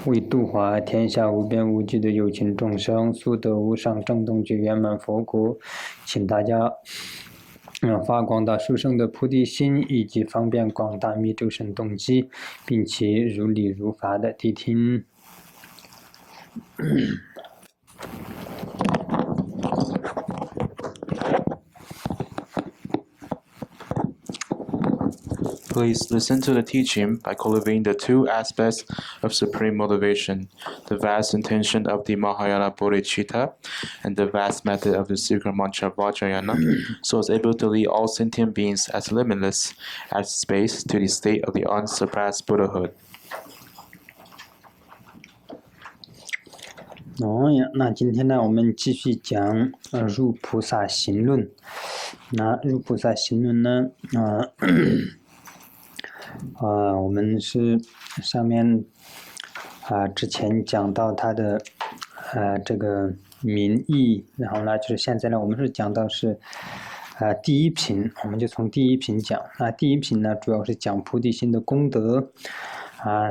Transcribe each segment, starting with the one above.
为度化天下无边无际的有情众生，速得无上正等觉圆满佛果，请大家发广大殊胜的菩提心，以及方便广大密咒神动机，并且如理如法的谛听。Please listen to the teaching by cultivating the two aspects of supreme motivation, the vast intention of the Mahayana Bodhicitta and the vast method of the secret mantra Vajrayana, so as able to lead all sentient beings as limitless as space to the state of the unsurpassed Buddhahood. 那今天呢，我们继续讲入菩萨行论。那入菩萨行论呢，我们是上面之前讲到它的这个名义，然后呢，就是现在呢，我们是讲到是第一品，我们就从第一品讲。那第一品呢，主要是讲菩提心的功德。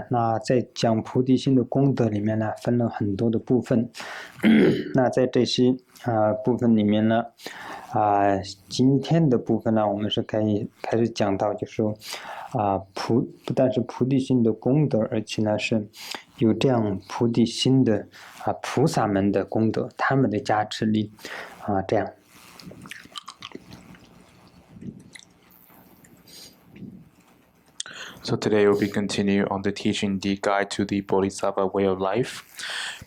那在讲菩提心的功德里面呢，分了很多的部分。那在这些部分里面呢，今天的部分呢，我们是可以开始讲到，就是说不但是菩提心的功德，而且呢是有这样菩提心的菩萨们的功德，他们的加持力这样。So today we'll be continuing on the teaching, the guide to the Bodhisattva way of life.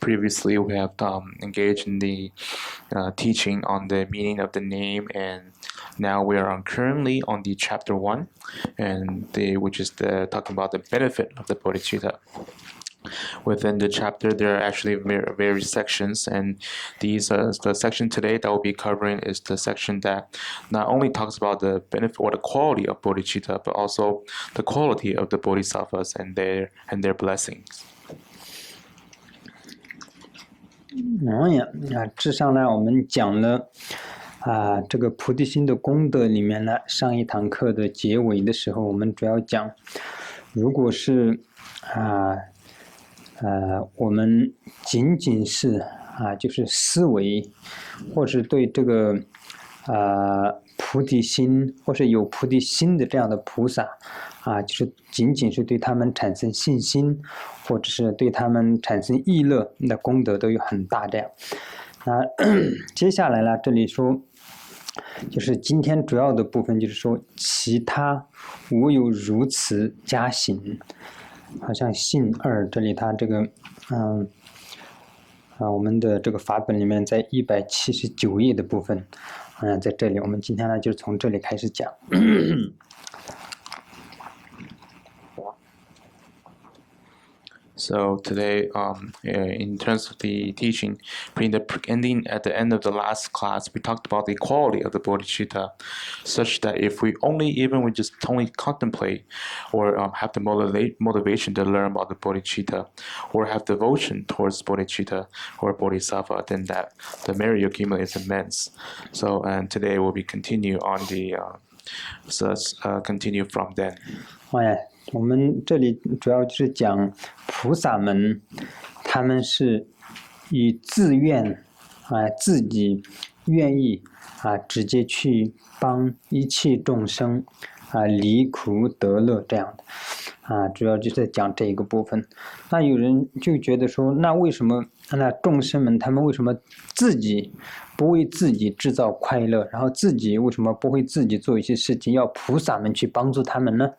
Previously we have engaged in the teaching on the meaning of the name, and now we are currently on the chapter 1, and which is talking about the benefit of the Bodhicitta. Within the chapter, there are actually various sections, and the section today that we'll be covering is the section that not only talks about the benefit or the quality of bodhicitta, but also the quality of the bodhisattvas and their blessings. 至上呢，我们讲了这个菩提心的功德里面呢，上一堂课的结尾的时候，我们主要讲，如果是我们仅仅是就是思维，或是对这个菩提心，或是有菩提心的这样的菩萨就是仅仅是对他们产生信心，或者是对他们产生意乐，那功德都有很大这样。接下来呢，这里说就是今天主要的部分，就是说其他无有如此加行。好像信二这里它这个我们的这个法本里面在179页的部分在这里我们今天呢就从这里开始讲。So today, in terms of the teaching, at the end of the last class, we talked about the quality of the bodhicitta, such that if we just contemplate or have the motivation to learn about the bodhicitta, or have devotion towards bodhicitta or bodhisattva, then the merit you accumulate is immense. So, and today we'll be continue on the continue from then. 我们这里主要就是讲菩萨们，他们是以自愿自己愿意直接去帮一切众生离苦得乐这样的主要就是讲这一个部分。那有人就觉得说，那为什么那众生们他们为什么自己不为自己制造快乐，然后自己为什么不会自己做一些事情，要菩萨们去帮助他们呢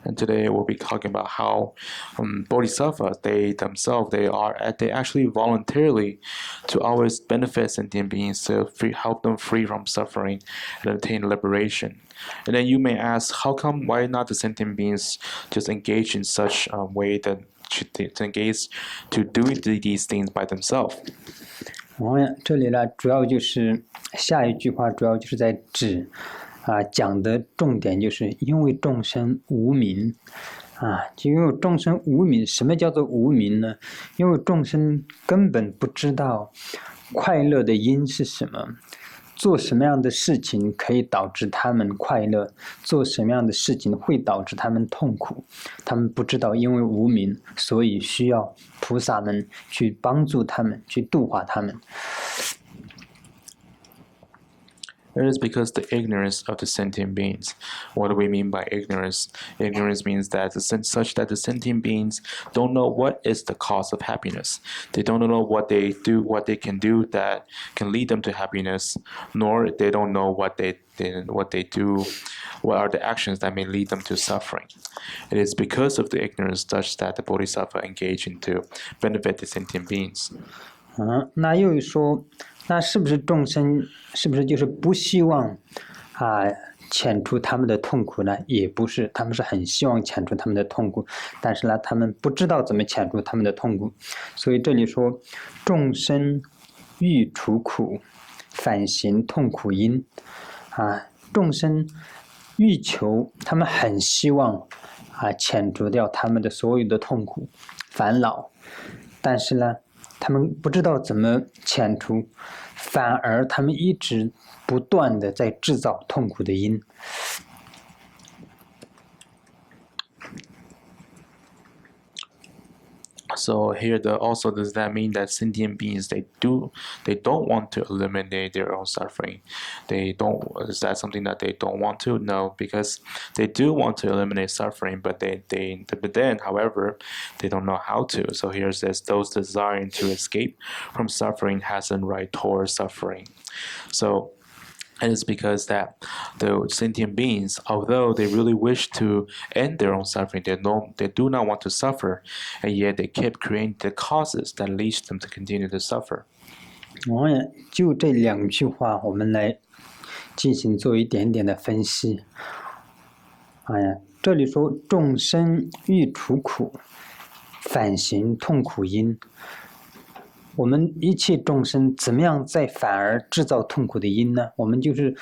？And today we'll be talking about how bodhisattvas, they actually voluntarily to always benefit sentient beings, to help them free from suffering and attain liberation. And then you may ask, why not the sentient beings just engage in such a way that to engage to do these things by themselves? 这里呢，主要就是下一句话，主要就是在指。讲的重点就是因为众生无明就因为众生无明。什么叫做无明呢？因为众生根本不知道快乐的因是什么，做什么样的事情可以导致他们快乐，做什么样的事情会导致他们痛苦，他们不知道，因为无明，所以需要菩萨们去帮助他们，去度化他们。It is because the ignorance of the sentient beings. What do we mean by ignorance? Ignorance means that such that the sentient beings don't know what is the cause of happiness. They don't know what they do, what they can do that can lead them to happiness, nor they don't know what they do, what are the actions that may lead them to suffering. It is because of the ignorance such that the Bodhisattva engage into benefit the sentient beings. 那又说，那是不是众生是不是就是不希望遣除他们的痛苦呢？也不是，他们是很希望遣除他们的痛苦，但是呢，他们不知道怎么遣除他们的痛苦，所以这里说，众生欲除苦，反行痛苦因。众生欲求，他们很希望遣除掉他们的所有的痛苦、烦恼，但是呢，他们不知道怎么遣除，反而他们一直不断的在制造痛苦的因。So here, also does that mean that sentient beings they don't want to eliminate their own suffering? Is that something that they don't want to? No, because they do want to eliminate suffering, but then, however, they don't know how to. So here it says those desiring to escape from suffering hasten right towards suffering. So it is because that the sentient beings, although they really wish to end their own suffering, they do not want to suffer, and yet they keep creating the causes that leads them to continue to suffer. 就这两句话，我们来进行做一点点的分析。这里说众生欲除苦，反行痛苦因。我们一切众生怎么样在反而制造痛苦的因呢？我们就是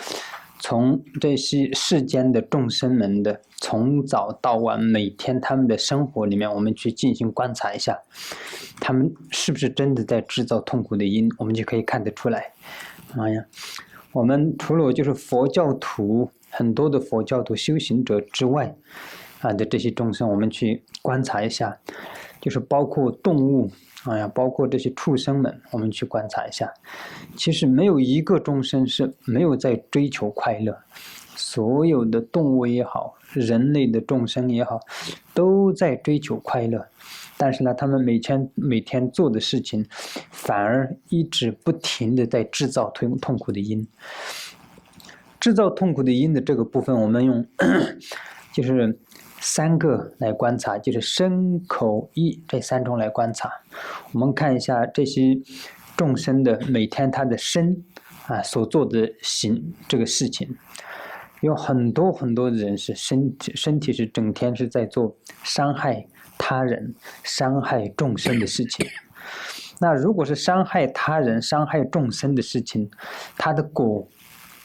从这些世间的众生们的从早到晚每天他们的生活里面，我们去进行观察一下，他们是不是真的在制造痛苦的因，我们就可以看得出来。我们除了就是佛教徒，很多的佛教徒修行者之外的这些众生，我们去观察一下，就是包括动物包括这些畜生们，我们去观察一下，其实没有一个众生是没有在追求快乐，所有的动物也好，人类的众生也好，都在追求快乐，但是呢，他们每天做的事情，反而一直不停的在制造痛苦的因。制造痛苦的因的这个部分，我们用就是3个来观察，就是身口意这3种来观察。我们看一下这些众生的每天他的身所做的这个事情，有很多人是身体是整天是在做伤害他人、伤害众生的事情。那如果是伤害他人、伤害众生的事情，他的果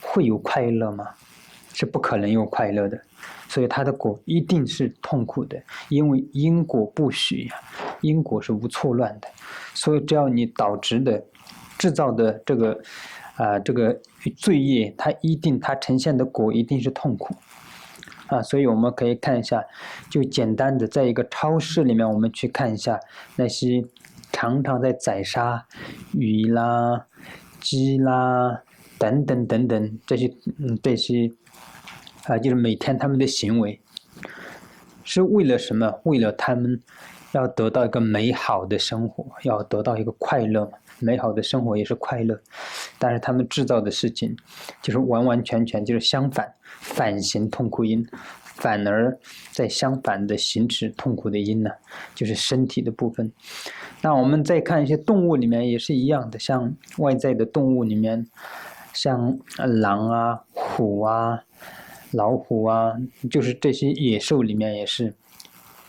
会有快乐吗？是不可能有快乐的，所以他的果一定是痛苦的，因为因果不许因果是无错乱的，所以只要你制造的这个罪业，它呈现的果一定是痛苦所以我们可以看一下，就简单的在一个超市里面，我们去看一下那些常常在宰杀鱼啦、鸡啦等等这些就是每天他们的行为是为了什么？为了他们要得到一个美好的生活，要得到一个快乐，美好的生活也是快乐，但是他们制造的事情就是完全就是相反，反行痛苦因，反而在相反的行持痛苦的因呢，就是身体的部分。那我们再看一些动物里面也是一样的，像外在的动物里面，像狼啊、虎啊、老虎啊，就是这些野兽里面也是，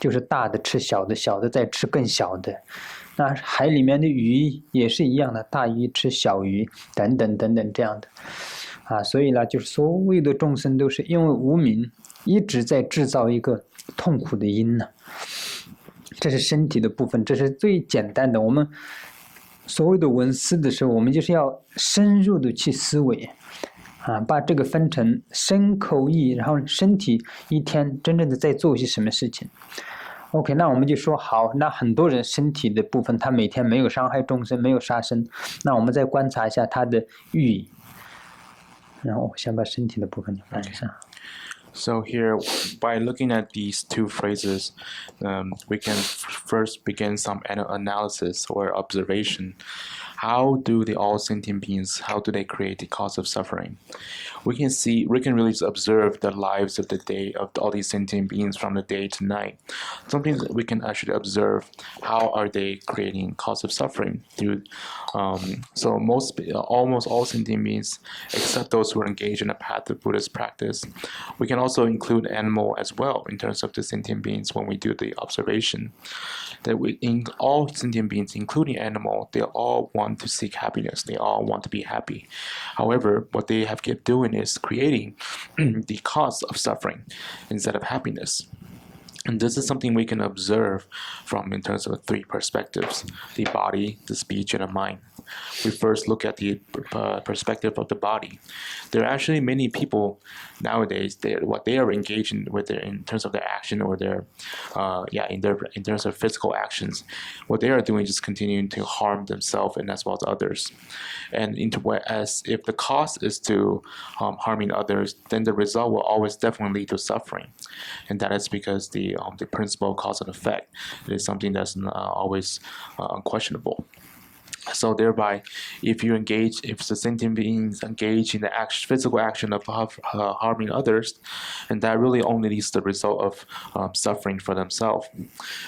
就是大的吃小的，小的再吃更小的。那海里面的鱼也是一样的，大鱼吃小鱼，等等这样的所以呢，就是所有的众生都是因为无明一直在制造一个痛苦的因呢。这是身体的部分，这是最简单的。我们所谓的闻思的时候，我们就是要深入的去思维，把这个分成身口意，然后身体一天真正的在做一些什么事情。OK， 那我们就说好，那很多人身体的部分他每天没有伤害众生，没有杀生，那我们再观察一下他的欲。然后我先把身体的部分翻一下。So here, by looking at these two phrases, we can first begin some analysis or observation. How do the all sentient beings, how do they create the cause of suffering? We can really observe the lives of the day of all these sentient beings from the day to night. Something that we can actually observe, how are they creating cause of suffering through. So almost all sentient beings, except those who are engaged in a path of Buddhist practice, we can also include animal as well in terms of the sentient beings when we do the observation. That in all sentient beings, including animal, they all want to seek happiness. They all want to be happy. However, what they have kept doing is creating the cause of suffering instead of happiness. And this is something we can observe from in terms of three perspectives: the body, the speech, and the mind. We first look at the perspective of the body. There are actually many people nowadays, what they are engaging with in terms of their action or in terms of physical actions, what they are doing is just continuing to harm themselves and as well as others. And as if the cause is to harming others, then the result will always definitely lead to suffering. And that is because the principle of cause and effect is something that's always unquestionable. So thereby, if the sentient beings engage in the physical action of harming others, and that really only leads to the result of suffering for themselves.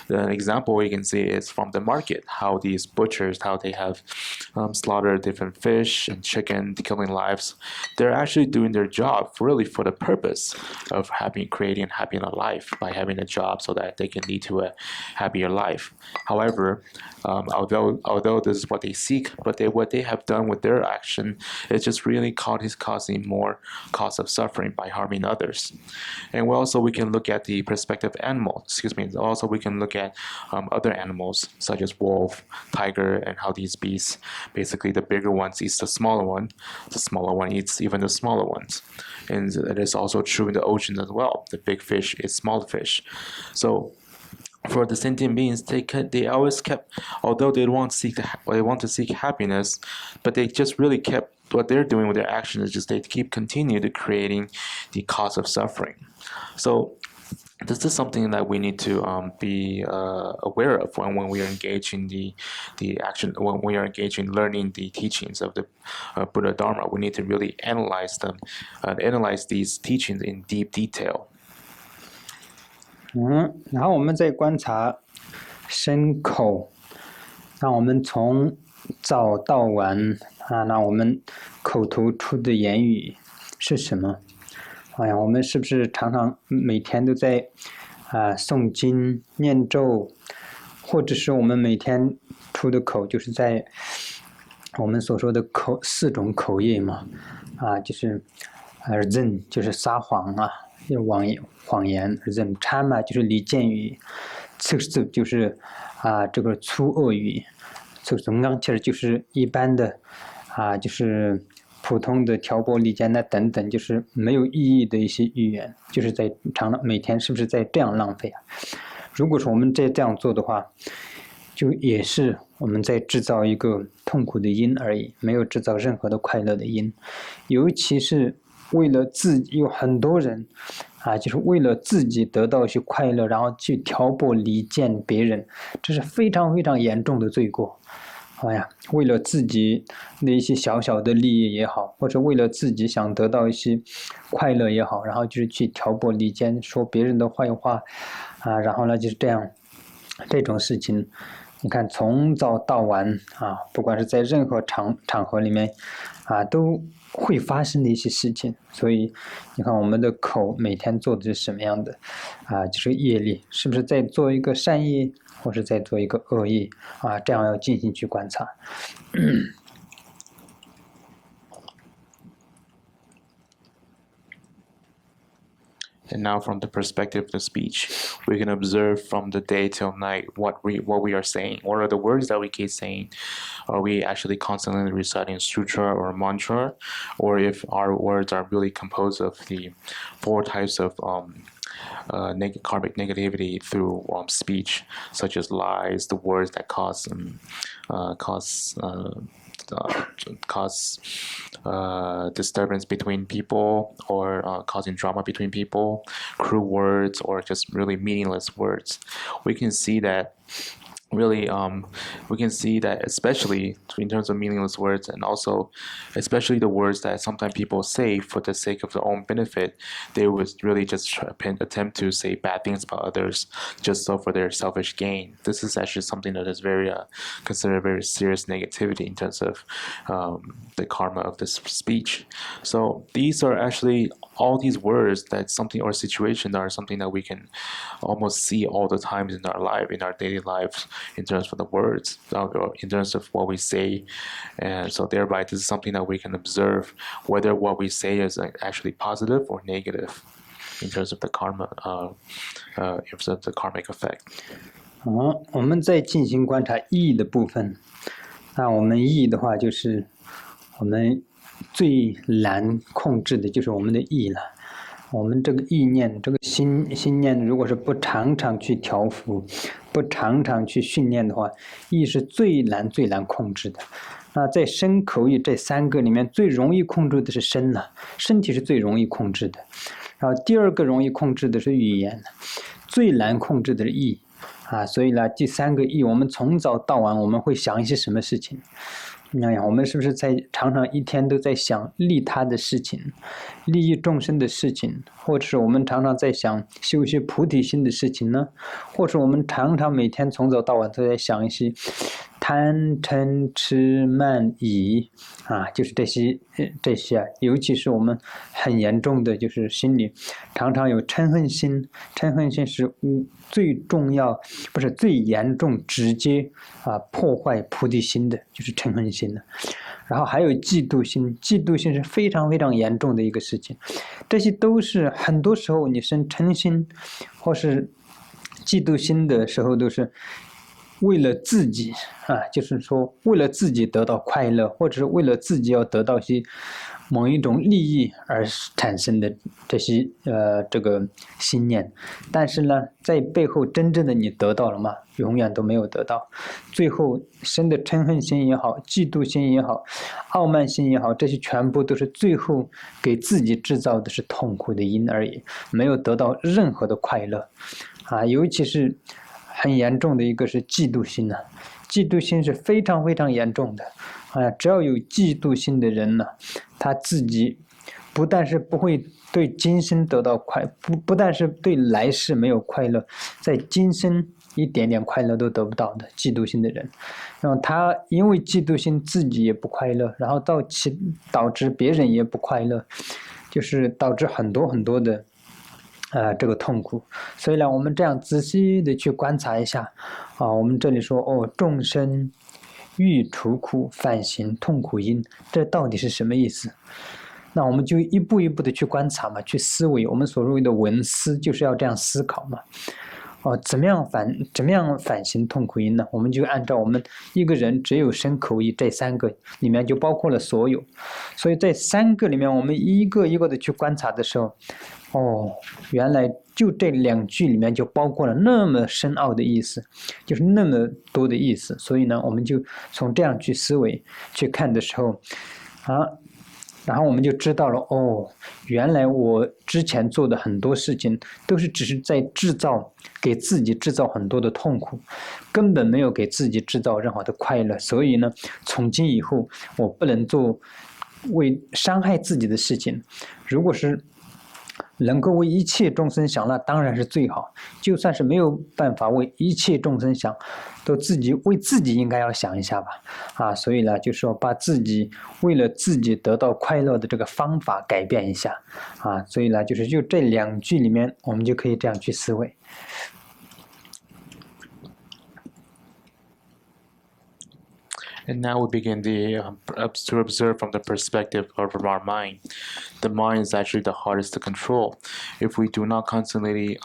The example we can see is from the market, how these butchers, how they have slaughtered different fish and chicken, killing lives. They're actually doing their job really for the purpose of creating a happier life by having a job so that they can lead to a happier life. However, although this is what they seek, but what they have done with their action is just really causing more cause of suffering by harming others. And we can look at the perspective of animals. Also, we can look at other animals such as wolf, tiger, and how these beasts, basically the bigger ones eats the smaller one eats even the smaller ones. And it is also true in the ocean as well. The big fish eats small fish. So for the sentient beings, they always kept, although they want to seek happiness, but they just really kept what they're doing with their actions is just they continue to creating the cause of suffering. So this is something that we need to be aware of when we are engaging the action, when we are engaging in learning the teachings of the Buddha Dharma. We need to really analyze them, analyze these teachings in deep detail. 然后我们再观察身口，那我们从早到晚那我们口头出的言语是什么？我们是不是常常每天都在诵经念咒，或者是我们每天出的口就是在我们所说的四种口业嘛？就是认就是撒谎谎言，忍贪嘛就是离间语，测试就是这个粗恶语，测试其实就是一般的就是普通的挑拨离间等等，就是没有意义的一些语言，就是在每天是不是在这样浪费如果说我们这样做的话，就也是我们在制造一个痛苦的因而已，没有制造任何的快乐的因，尤其是为了自己，有很多人就是为了自己得到一些快乐，然后去挑拨离间别人，这是非常非常严重的罪过。为了自己的一些小小的利益也好，或者为了自己想得到一些快乐也好，然后就是去挑拨离间，说别人的坏话然后呢就是这样，这种事情你看从早到晚不管是在任何场合里面都会发生的一些事情。所以你看我们的口每天做的是什么样的就是业力，是不是在做一个善业，或是在做一个恶业这样要进行去观察。And now from the perspective of the speech, we can observe from the day till night what we are saying. What are the words that we keep saying? Are we actually constantly reciting sutra or mantra? Or if our words are really composed of the 4 types of karmic negativity through speech, such as lies, the words that cause disturbance between people, or causing drama between people, cruel words, or just really meaningless words. We can see that especially in terms of meaningless words, and also especially the words that sometimes people say for the sake of their own benefit, they would really just attempt to say bad things about others just so for their selfish gain. This is actually something that is very considered very serious negativity in terms of the karma of this speech. So these are actually all these words that something or situation are something that we can almost see all the times in our life, in our daily lives, in terms of the words, or in terms of what we say. And so thereby this is something that we can observe whether what we say is actually positive or negative in terms of the karma, in terms of the karmic effect. 好，我们再进行观察意的部分。那我们意的话，就是我们最难控制的就是我们的意了。我们这个意念，这个心念，如果是不常常去调伏，不常常去训练的话，意是最难控制的。那在身口意这3个里面，最容易控制的是身了，身体是最容易控制的。然后第2个容易控制的是语言，最难控制的是意啊。所以呢，第3个意，我们从早到晚我们会想一些什么事情？我们是不是常常一天都在想利他的事情，利益众生的事情，或者是我们常常在想修习菩提心的事情呢？或者我们常常每天从早到晚都在想一些贪嗔痴慢疑啊，就是这些尤其是我们很严重的就是心里常常有嗔恨心，嗔恨心是最重要，不是最严重，直接破坏菩提心的，就是嗔恨心的。然后还有嫉妒心，嫉妒心是非常非常严重的一个事情。这些都是很多时候你生嗔心或是嫉妒心的时候，都是为了自己就是说为了自己得到快乐，或者是为了自己要得到某一种利益而产生的这些这个心念。但是呢，在背后真正的你得到了吗？永远都没有得到。最后生的嗔恨心也好，嫉妒心也好，傲慢心也好，这些全部都是最后给自己制造的是痛苦的因而已，没有得到任何的快乐尤其是很严重的一个是嫉妒心嫉妒心是非常非常严重的只要有嫉妒心的人他自己不但是不会对今生得到不但是对来世没有快乐，在今生一点点快乐都得不到的嫉妒心的人，然后他因为嫉妒心自己也不快乐，然后导致别人也不快乐，就是导致很多很多的这个痛苦。所以呢，我们这样仔细的去观察一下我们这里说众生欲除苦，反行痛苦因，这到底是什么意思？那我们就一步一步的去观察嘛，去思维。我们所谓的闻思就是要这样思考嘛。怎么样反行痛苦因呢？我们就按照我们一个人只有身口意这3个里面就包括了所有，所以在3个里面我们一个一个的去观察的时候，原来就这2句里面就包括了那么深奥的意思，就是那么多的意思。所以呢，我们就从这样去思维去看的时候然后我们就知道了原来我之前做的很多事情都是只是在给自己制造很多的痛苦，根本没有给自己制造任何的快乐。所以呢，从今以后我不能做为伤害自己的事情。如果是能够为一切众生想，那当然是最好。就算是没有办法为一切众生想，都为自己应该要想一下吧所以呢，就说把自己为了自己得到快乐的这个方法改变一下所以呢，就这2句里面我们就可以这样去思维。And now we begin to observe from the perspective of our mind. The mind is actually the hardest to control. If we do not constantly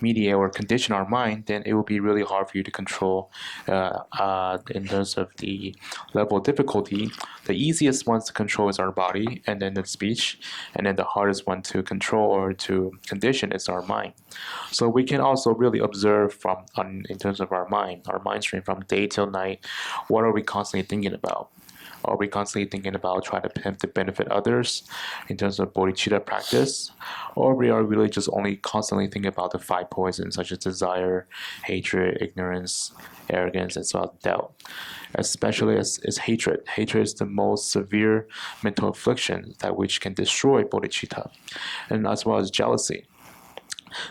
mediate or condition our mind, then it will be really hard for you to control in terms of the level of difficulty. The easiest ones to control is our body, and then the speech, and then the hardest one to control or to condition is our mind. So we can also really observe in terms of our mind stream from day till night. What are we constantly thinking about? Are we constantly thinking about trying to benefit others in terms of bodhicitta practice? Or we are really just only constantly thinking about the 5 poisons such as desire, hatred, ignorance, arrogance, and so on, doubt. Especially as hatred. Hatred is the most severe mental affliction that which can destroy bodhicitta. And as well as jealousy.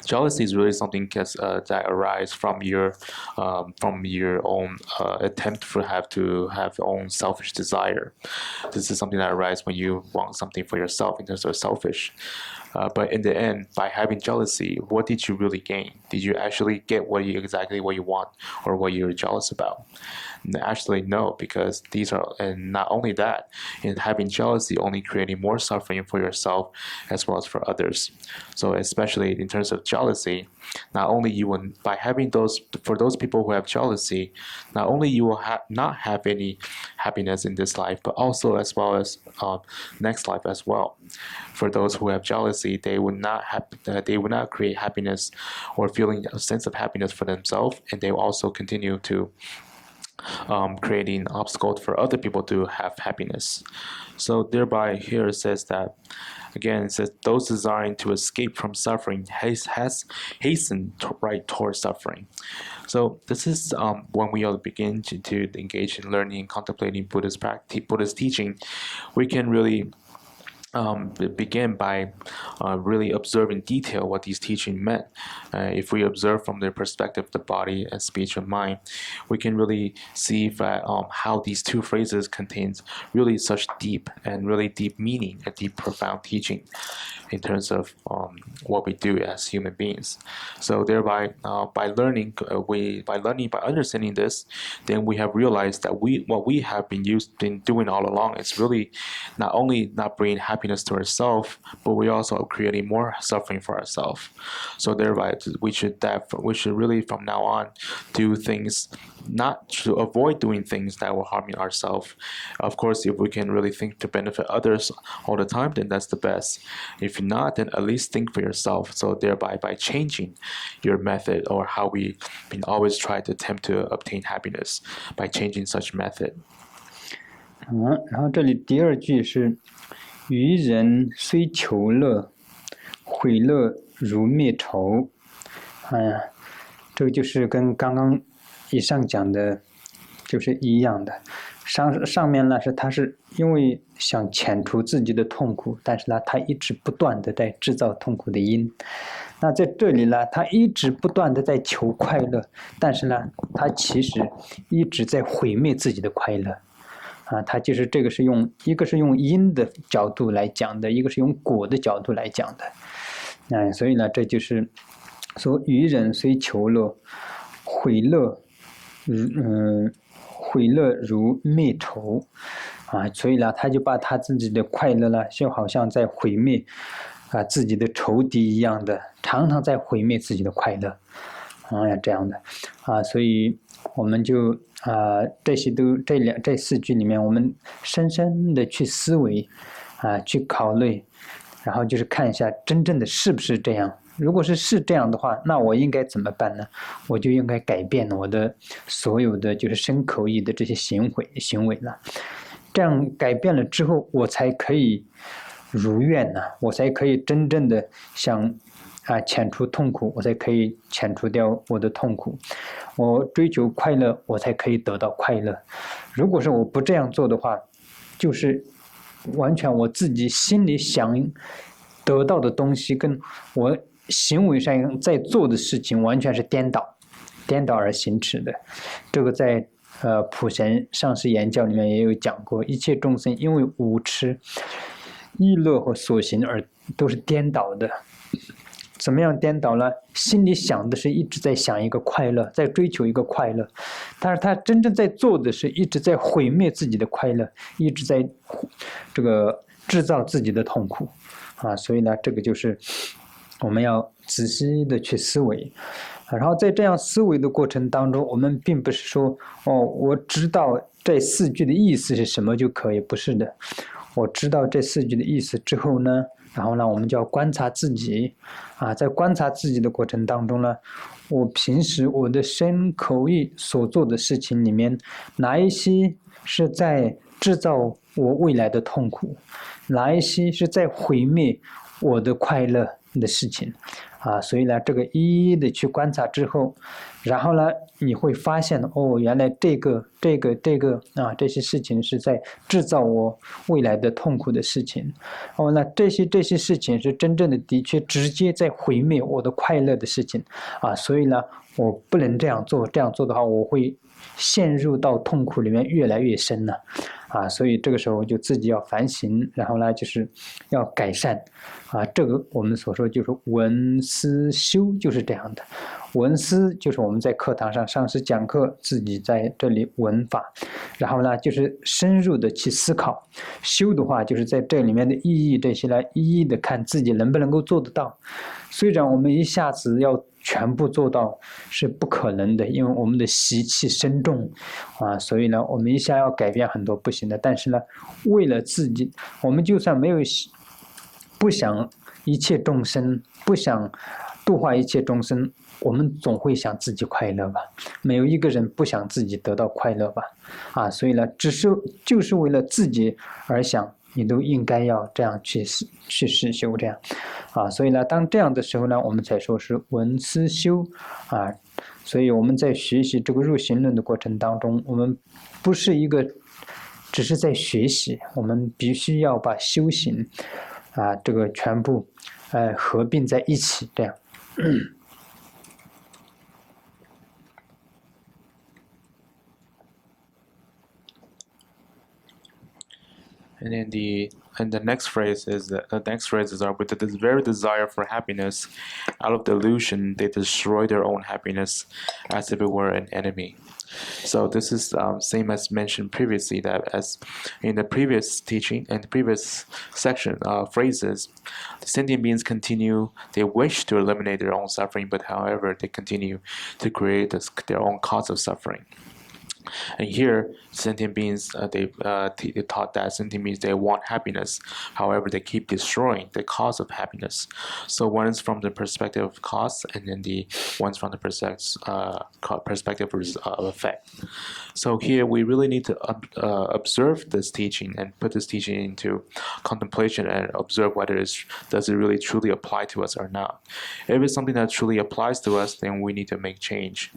Jealousy is really something that arises from your own attempt to have own selfish desire. This is something that arises when you want something for yourself in terms of selfish. But in the end, by having jealousy, what did you really gain? Did you actually get exactly what you want or what you're jealous about? Actually, no, because and not only that, in having jealousy, only creating more suffering for yourself as well as for others. So especially in terms of jealousy, not only you will, by having for those people who have jealousy, not only you will not have any happiness in this life, but also as well as next life as well. For those who have jealousy, they would not create happiness or feeling a sense of happiness for themselves, and they will also continue to creating obstacles for other people to have happiness. So thereby here it says that, again, it says those desiring to escape from suffering has hastened right towards suffering. So this is when we all begin to engage in learning and contemplating Buddhist teaching, we can really begin by really observing in detail what these teachings meant. If we observe from the perspective of the body and speech and mind, we can really see that how these 2 phrases contains really such deep meaning, a deep, profound teaching in terms of what we do as human beings. So thereby, by understanding this, then we have realized that what we have been doing all along is really not only not bringing happiness to ourselves, but we also are creating more suffering for ourselves. So thereby, we should really from now on do things not to avoid doing things that will harm ourselves. Of course, if we can really think to benefit others all the time, then that's the best. If not, then at least think for yourself. So thereby, by changing your method or how we always try to attempt to obtain happiness, by changing such method. 然后这里第2句是愚人虽求乐，毁乐如灭仇。这个就是跟刚刚以上讲的就是一样的。上面呢他是因为想遣除自己的痛苦，但是呢他一直不断的在制造痛苦的因。那在这里呢，他一直不断的在求快乐，但是呢他其实一直在毁灭自己的快乐。他就是这个是一个是用因的角度来讲的，一个是用果的角度来讲的。所以呢，这就是说愚人虽求乐，毁乐如灭仇。所以呢，他就把他自己的快乐呢，就好像在毁灭自己的仇敌一样的，常常在毁灭自己的快乐。这样的所以我们就这4句里面，我们深深的去思维去考虑，然后就是看一下真正的是不是这样。如果是这样的话，那我应该怎么办呢？我就应该改变我的所有的就是身口意的这些行为了。这样改变了之后，我才可以如愿呢，我才可以真正的想遣除痛苦，我才可以遣除掉我的痛苦。我追求快乐，我才可以得到快乐。如果是我不这样做的话，就是完全我自己心里想得到的东西，跟我行为上在做的事情完全是颠倒而行持的。这个在普贤上师言教里面也有讲过，一切众生因为无痴、意乐和所行而都是颠倒的。怎么样颠倒了？心里想的是一直在想一个快乐，在追求一个快乐，但是他真正在做的是一直在毁灭自己的快乐，一直在这个制造自己的痛苦啊！所以呢，这个就是我们要仔细的去思维。然后在这样思维的过程当中，我们并不是说我知道这4句的意思是什么就可以，不是的。我知道这4句的意思之后呢，然后呢，我们就要观察自己啊，在观察自己的过程当中呢，我平时我的身口意所做的事情里面，哪一些是在制造我未来的痛苦，哪一些是在毁灭我的快乐的事情啊，所以呢，这个一一的去观察之后，然后呢，你会发现原来这个啊，这些事情是在制造我未来的痛苦的事情。那这些事情是真正的确直接在毁灭我的快乐的事情啊，所以呢，我不能这样做，这样做的话，我会陷入到痛苦里面越来越深了啊，所以这个时候就自己要反省，然后呢，就是要改善啊。这个我们所说就是闻思修，就是这样的。闻思就是我们在课堂上上师讲课，自己在这里闻法，然后呢，就是深入的去思考。修的话，就是在这里面的意义这些来一一的看自己能不能够做得到。虽然我们一下子要全部做到是不可能的，因为我们的习气深重啊，所以呢，我们一下要改变很多不行的。但是呢，为了自己，我们就算没有不想一切众生，不想度化一切众生，我们总会想自己快乐吧？没有一个人不想自己得到快乐吧？啊，所以呢，就是为了自己而想。你都应该要这样去实修，这样啊，所以呢，当这样的时候呢，我们才说是闻思修啊。所以我们在学习这个入行论的过程当中，我们不是只是在学习，我们必须要把修行啊这个全部合并在一起，这样。And then the next phrase is with this very desire for happiness, out of delusion they destroy their own happiness, as if it were an enemy. So this is same as mentioned previously, that as in the previous teaching and the previous section phrases, the sentient beings they wish to eliminate their own suffering, but however they continue to create their own cause of suffering. And here, sentient beings, they taught that sentient beings, they want happiness. However, they keep destroying the cause of happiness. So one is from the perspective of cause, and then the one's from the perspective of effect. So here, we really need to observe this teaching and put this teaching into contemplation and observe whether does it really truly apply to us or not. If it's something that truly applies to us, then we need to make change.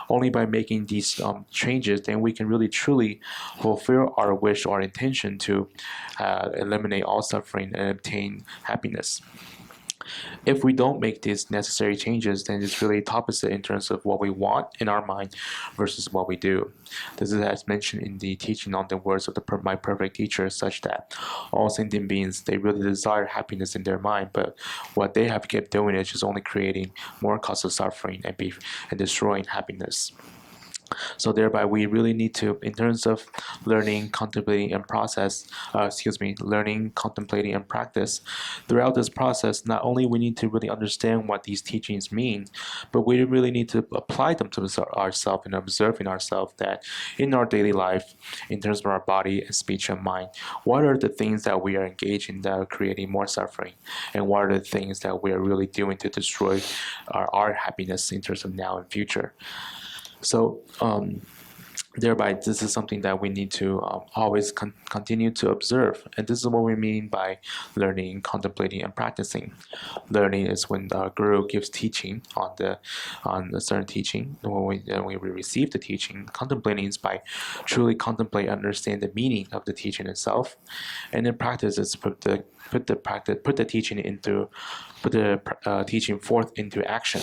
Only by making these changes, then we can really truly fulfill our wish or intention to eliminate all suffering and obtain happiness. If we don't make these necessary changes, then it's really the opposite in terms of what we want in our mind versus what we do. This is as mentioned in the teaching on the words of my perfect teacher, such that all sentient beings, they really desire happiness in their mind, but what they have kept doing is just only creating more cause of suffering and destroying happiness. So thereby, we really need to, in terms of learning, contemplating, and learning, contemplating, and practice. Throughout this process, not only we need to really understand what these teachings mean, but we really need to apply them to ourselves and observing ourselves that in our daily life, in terms of our body and speech and mind, what are the things that we are engaged in that are creating more suffering, and what are the things that we are really doing to destroy our happiness in terms of now and future. So thereby, this is something that we need to always continue to observe. And this is what we mean by learning, contemplating, and practicing. Learning is when the guru gives teaching on a certain teaching. When we receive the teaching, contemplating is by truly contemplate and understand the meaning of the teaching itself. And then practice is put the teaching forth into action.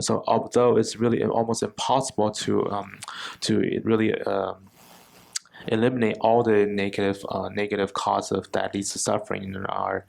So although it's really almost impossible to really eliminate all the negative cause of that leads to suffering in our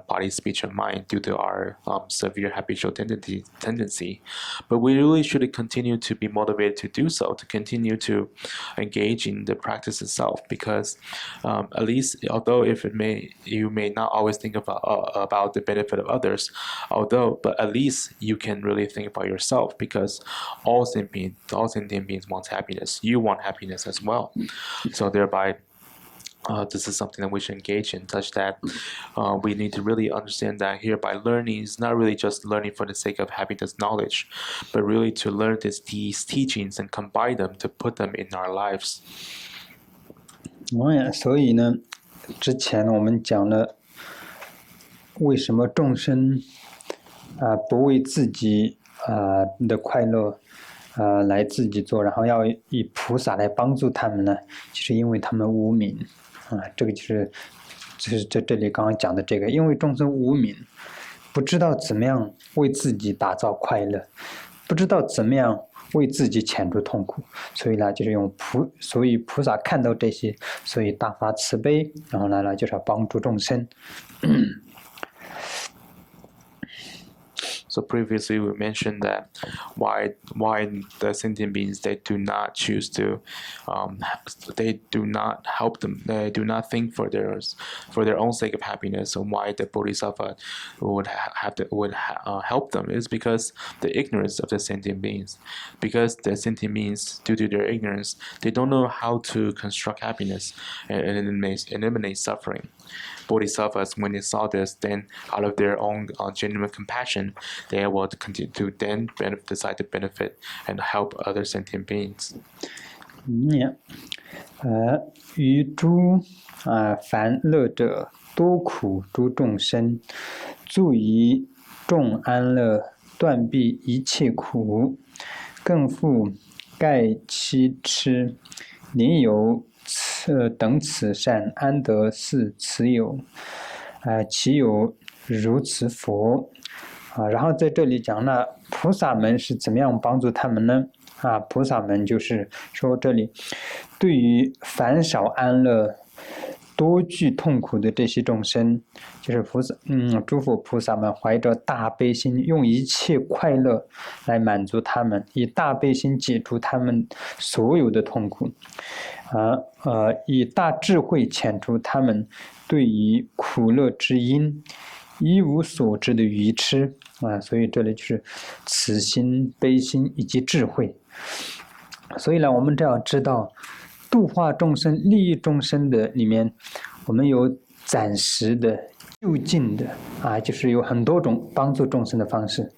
body, speech, and mind due to our severe habitual tendency. But we really should continue to be motivated to do so, to continue to engage in the practice itself, because at least, although you may not always think about the benefit of others, but at least you can really think about yourself, because all sentient beings want happiness. You want happiness as well. So thereby, this is something that we should engage in, such that we need to really understand that here by learning is not really just learning for the sake of having this knowledge, but really to learn these teachings and combine them to put them in our lives. 所以呢，之前我们讲了为什么众生不为自己的快乐来自己做，然后要以菩萨来帮助他们呢？就是因为他们无明这个就是这里刚刚讲的这个，因为众生无明，不知道怎么样为自己打造快乐，不知道怎么样为自己遣除痛苦，所以呢，就是所以菩萨看到这些，所以大发慈悲，然后呢，就是要帮助众生。So previously we mentioned that why the sentient beings, they do not choose to, they do not help them, they do not think for their own sake of happiness, and why the Bodhisattva would help them is because the ignorance of the sentient beings. Because the sentient beings, due to their ignorance, they don't know how to construct happiness and eliminate suffering. Bodhisattvas, when they saw this, then out of their own genuine compassion, they will continue to then decide to benefit and help other sentient beings. 于诸凡乐者多苦诸众生，助于众安乐，断避一切苦，更复盖其痴，宁有等此善，安得是此有？其有如此佛？然后在这里讲了菩萨们是怎么样帮助他们呢？菩萨们就是说，这里对于烦少安乐、多具痛苦的这些众生，就是诸佛菩萨们怀着大悲心，用一切快乐来满足他们，以大悲心解除他们所有的痛苦，以大智慧遣除他们对于苦乐之因一无所知的愚痴所以这里就是慈心、悲心以及智慧。所以呢，我们只要知道度化众生、利益众生的里面，我们有暂时的、就近的就是有很多种帮助众生的方式。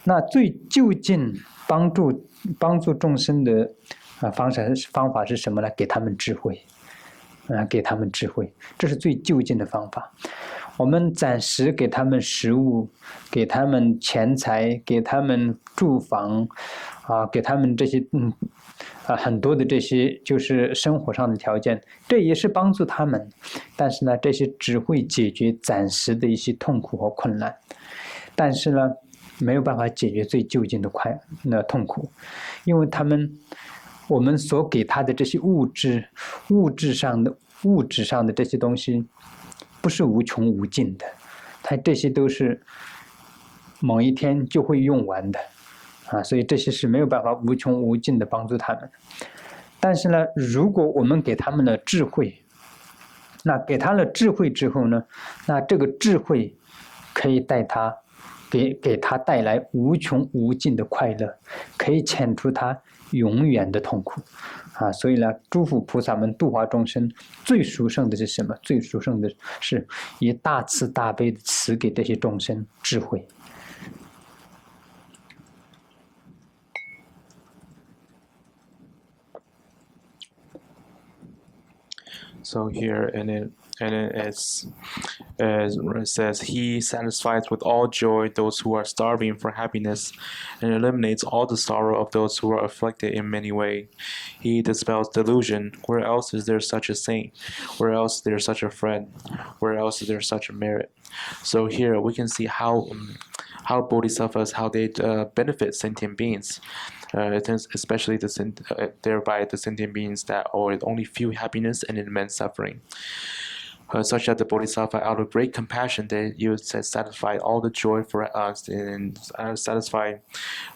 那最就近帮助众生的方法是什么呢？给他们智慧给他们智慧，这是最就近的方法。我们暂时给他们食物，给他们钱财，给他们住房给他们这些很多的这些就是生活上的条件，这也是帮助他们，但是呢，这些只会解决暂时的一些痛苦和困难，但是呢，没有办法解决最就近的痛苦，因为我们所给他的这些物质上的这些东西，不是无穷无尽的，它这些都是某一天就会用完的所以这些是没有办法无穷无尽的帮助他们。但是呢，如果我们给他们了智慧，那给他了智慧之后呢，那这个智慧可以给他带来无穷无尽的快乐，可以遣除他永远的痛苦所以呢，诸佛菩萨们度化众生最殊胜的是什么？最殊胜的是以大慈大悲的慈给这些众生智慧。So here, and then it says, he satisfies with all joy those who are starving for happiness, and eliminates all the sorrow of those who are afflicted in many ways. He dispels delusion. Where else is there such a saint? Where else is there such a friend? Where else is there such a merit? So here we can see how how bodhisattvas, how they benefit sentient beings, especially thereby the sentient beings that only feel happiness and immense suffering. Such that the bodhisattva, out of great compassion, they satisfy all the joy for us, and satisfied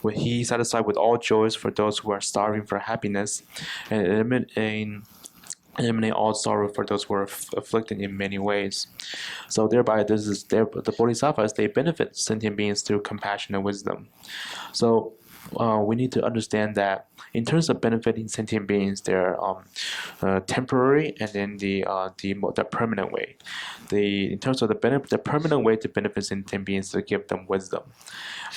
with all joys for those who are starving for happiness, and eliminate all sorrow for those who are afflicted in many ways. So thereby, the bodhisattvas, they benefit sentient beings through compassion and wisdom. So we need to understand that in terms of benefiting sentient beings, they're temporary, and then the permanent way. In terms of the permanent way to benefit sentient beings is to give them wisdom.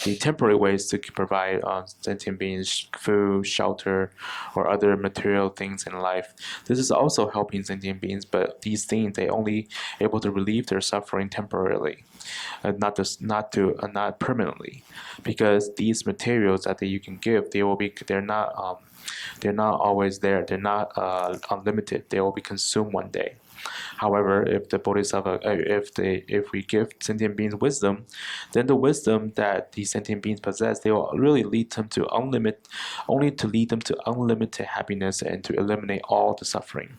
The temporary ways to provide sentient beings food, shelter, or other material things in life. This is also helping sentient beings, but these things, they only able to relieve their suffering temporarily, not permanently, because these materials that you can give, they're not always there. They're not unlimited. They will be consumed one day. However, if the bodhisattva, if we give sentient beings wisdom, then the wisdom that these sentient beings possess, they will really lead them to unlimited happiness and to eliminate all the suffering.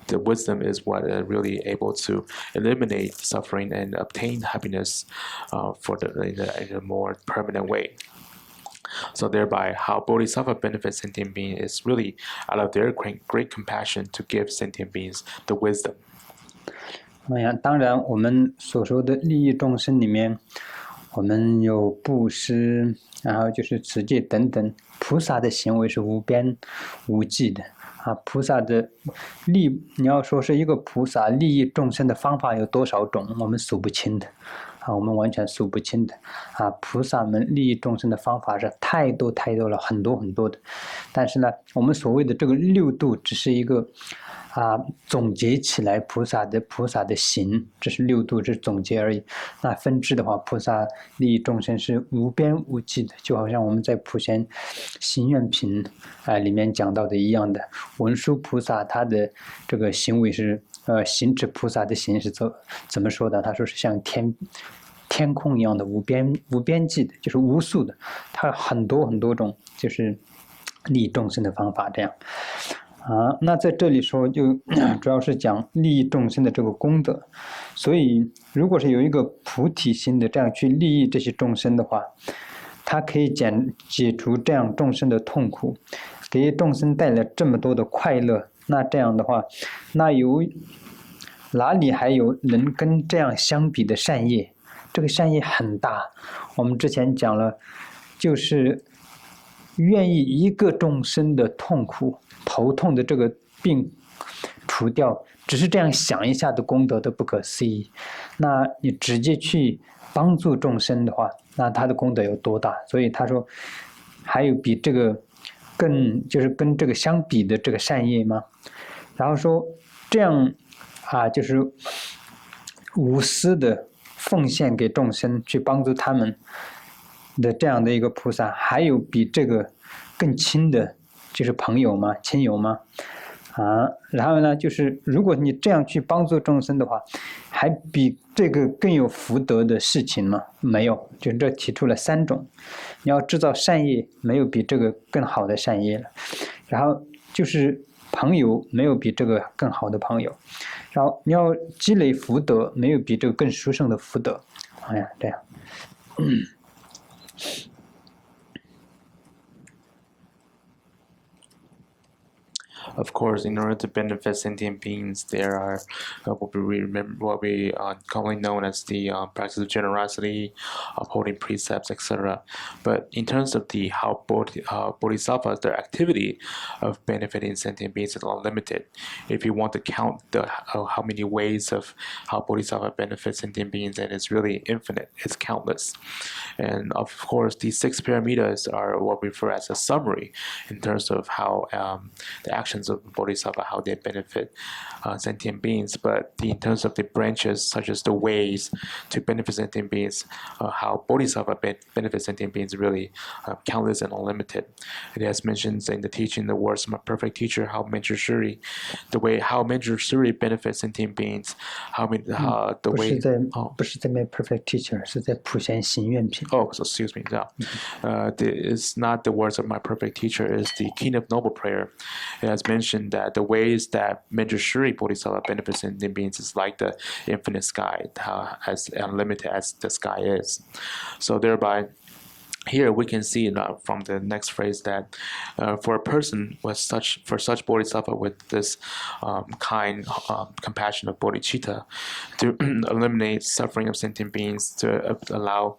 The wisdom is what really able to eliminate suffering and obtain happiness in a more permanent way. So thereby, how bodhisattva benefits sentient beings is really out of their great compassion to give sentient beings the wisdom. 当然，我们所说的利益众生里面，我们有布施，然后就是持戒等等。菩萨的行为是无边无际的啊！菩萨的你要说是一个菩萨利益众生的方法有多少种，我们数不清的。我们完全数不清的菩萨们利益众生的方法是太多了，很多的。但是呢，我们所谓的这个六度只是一个总结起来菩萨的行，这是六度，这是总结而已。那分支的话，菩萨利益众生是无边无际的，就好像我们在普贤行愿品里面讲到的一样的。文殊菩萨他的这个行为是行持菩萨的行是怎么说的？他说是像天空一样的无边际的，就是无数的，它很多种就是利益众生的方法这样。那在这里说就主要是讲利益众生的这个功德，所以如果是有一个菩提心的这样去利益这些众生的话，它可以解除这样众生的痛苦，给众生带来这么多的快乐。那这样的话，那哪里还有能跟这样相比的善业？这个善业很大，我们之前讲了，就是愿意一个众生的痛苦、头痛的这个病除掉，只是这样想一下的功德都不可思议。那你直接去帮助众生的话，那他的功德有多大？所以他说，还有比这个就是跟这个相比的这个善业吗？然后说这样就是无私的奉献给众生，去帮助他们的这样的一个菩萨，还有比这个更亲的，就是朋友吗？亲友吗？然后呢，就是如果你这样去帮助众生的话，还比这个更有福德的事情吗？没有，就这提出了3种。你要制造善业，没有比这个更好的善业了。然后就是朋友，没有比这个更好的朋友。然后你要积累福德，没有比这个更殊胜的福德。这样。Of course, in order to benefit sentient beings, there are what we commonly known as the practice of generosity, upholding precepts, etc. But in terms of how bodhisattvas, their activity of benefiting sentient beings is unlimited. If you want to count how many ways of how bodhisattva benefits sentient beings, then it's really infinite. It's countless. And of course, these 6 paramitas are what we refer as a summary in terms of how the actions actions of bodhisattva, how they benefit sentient beings, but in terms of the branches, such as the ways to benefit sentient beings, how bodhisattva benefits sentient beings really countless and unlimited. It has mentioned in the teaching, the words of my perfect teacher, how Manjushri, the way how Manjushri benefits sentient beings, how the way 不是在 My Perfect Teacher， 是在普贤行愿品。So excuse me. It's not the words of my perfect teacher. It's the King of Noble Prayer. It has mentioned that the ways that Manjushri Bodhisattva benefits sentient beings is like the infinite sky, as unlimited as the sky is. So thereby, here we can see from the next phrase that for a person with such bodhisattva with this kind compassion of bodhicitta, to eliminate suffering of sentient beings, to allow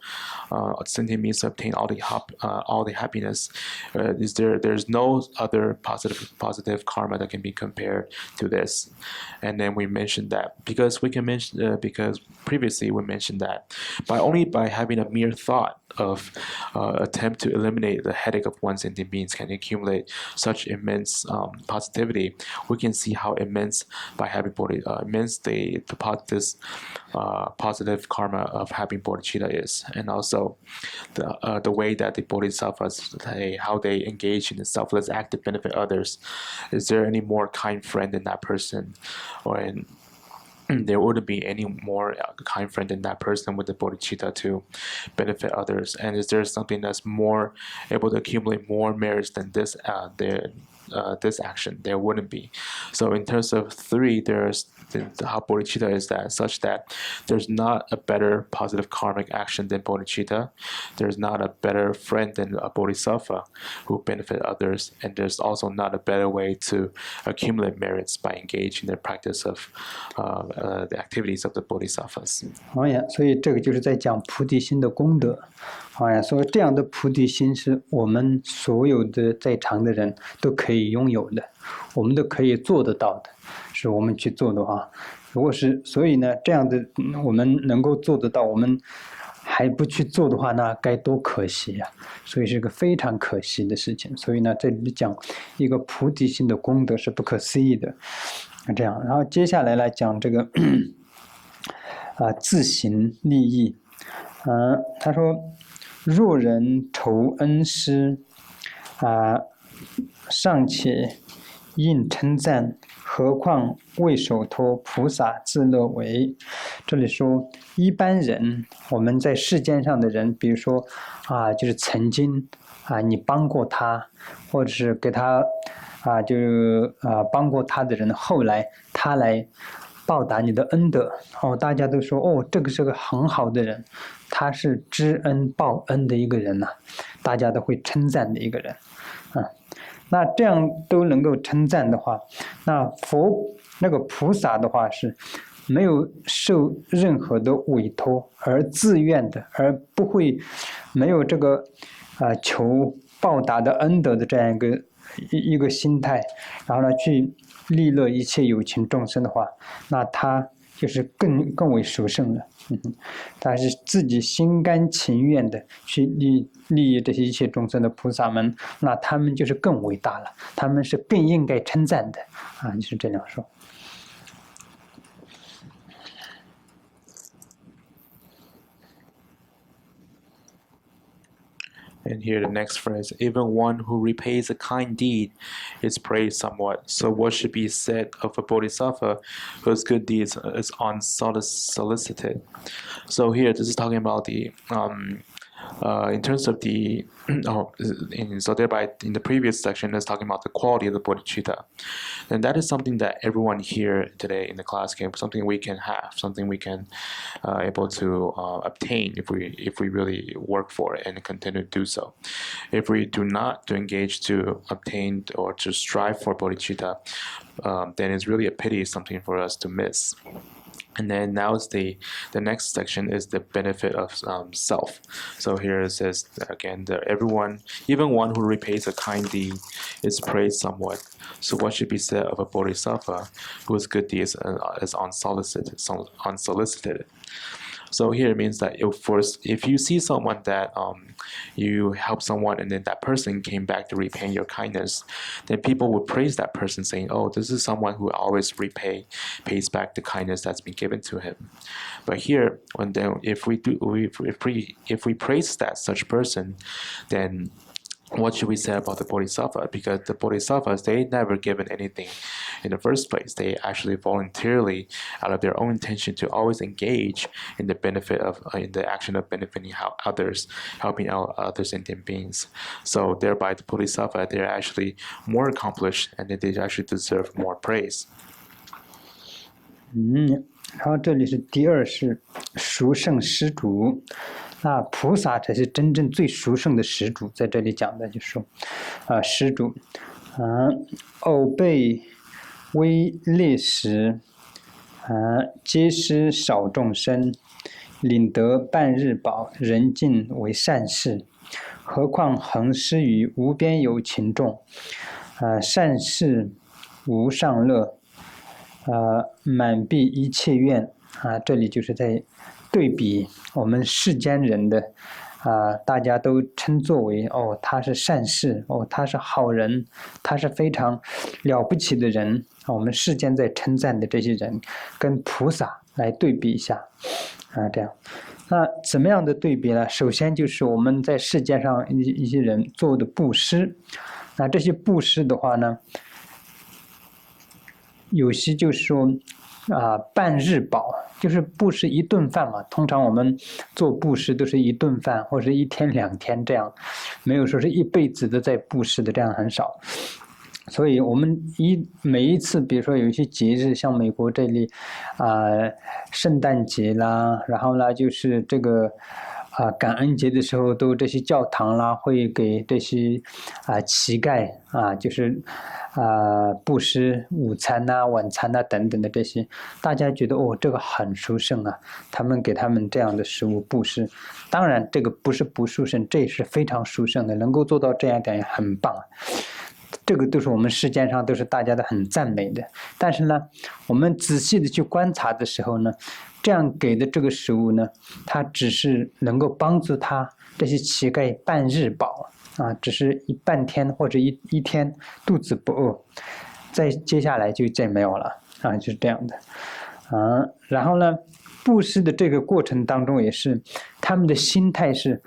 sentient beings to obtain all the happiness, there's no other positive karma that can be compared to this. And then we mentioned that because previously we mentioned that only by having a mere thought of attempt to eliminate the headache of one sentient beings can accumulate such immense positivity. We can see how immense by having immense this positive karma of having bodhicitta is, and also the way that the bodhisattvas how they engage in the selfless act to benefit others. Is there any more kind friend than that person, there wouldn't be any more kind friend than that person with the bodhicitta to benefit others? And is there something that's more able to accumulate more merits than this this action? There wouldn't be. So in terms of 3, there's how bodhicitta is that such that there's not a better positive karmic action than bodhicitta. There's not a better friend than a bodhisattva who benefit others, and there's also not a better way to accumulate merits by engaging in the practice of the activities of the bodhisattvas. 所以这个就是在讲菩提心的功德。说这样的菩提心是我们所有的在场的人都可以拥有的，我们都可以做得到的，是我们去做的话。如果是所以呢，这样的我们能够做得到，我们还不去做的话，那该多可惜啊！所以是个非常可惜的事情。所以呢，这里讲一个菩提心的功德是不可思议的。这样，然后接下来来讲这个自行利益。他说：若人酬恩师，尚且应称赞，何况为手托菩萨自乐为？这里说一般人，我们在世间上的人，比如说就是曾经你帮过他，或者是给他帮过他的人，后来他来报答你的恩德，大家都说这个是个很好的人，他是知恩报恩的一个人呐，大家都会称赞的一个人。那这样都能够称赞的话，那那个菩萨的话是没有受任何的委托而自愿的，而不会没有这个求报答的恩德的这样一个心态，然后呢去利乐一切有情众生的话，那他就是更为殊胜了。他是自己心甘情愿的去利益这些一切众生的菩萨们，那他们就是更伟大了，他们是更应该称赞的就是这样说。And here the next phrase, even one who repays a kind deed is praised somewhat. So what should be said of a bodhisattva whose good deeds is unsolicited? So here this is talking about the in terms of the so thereby in the previous section is talking about the quality of the bodhicitta, and that is something that everyone here today in the class something we can have, something we can able to obtain if we really work for it and continue to do so. If we do not to engage to obtain or to strive for bodhicitta, then it's really a pity, something for us to miss. And then now it's the next section is the benefit of self. So here it says again that even one who repays a kind deed is praised somewhat. So what should be said of a bodhisattva whose good deeds is unsolicited? So here it means that if you see someone that you help someone and then that person came back to repay your kindness, then people would praise that person, saying, "Oh, this is someone who always pays back the kindness that's been given to him." But here, if we praise that such person, then what should we say about the Bodhisattva? Because the Bodhisattvas, they never given anything in the first place. They actually voluntarily, out of their own intention, to always engage in the in the action of benefiting others, helping out other sentient beings. So thereby, the Bodhisattva, they're actually more accomplished, and they actually deserve more praise. 然后这里是第二是殊胜施主。那菩萨才是真正最殊胜的施主，在这里讲的就是说，施主，偶被微劣时，皆施少众生，领得半日饱，人尽为善事，何况恒施于无边有情众，善事无上乐，满必一切愿。这里就是在对比我们世间人的大家都称作为他是善事，他是好人，他是非常了不起的人，我们世间在称赞的这些人跟菩萨来对比一下这样。那怎么样的对比呢？首先就是我们在世界上一些人做的布施，那这些布施的话呢，有些就是说半日饱，就是布施一顿饭嘛。通常我们做布施都是一顿饭，或者1天2天这样，没有说是一辈子都在布施的，这样很少。所以我们每一次，比如说有一些节日，像美国这里圣诞节啦，然后呢就是这个感恩节的时候，都这些教堂啦会给这些乞丐就是布施午餐晚餐等等的这些，大家觉得这个很殊胜他们给他们这样的食物布施。当然这个不是不殊胜，这也是非常殊胜的，能够做到这样一点也很棒。这个都是我们世间上都是大家的很赞美的。但是呢，我们仔细的去观察的时候呢，这样给的这个食物呢，它只是能够帮助他这些乞丐半日饱只是半天或者一天肚子不饿，再接下来就再没有了就是这样的然后呢，布施的这个过程当中也是，他们的心态是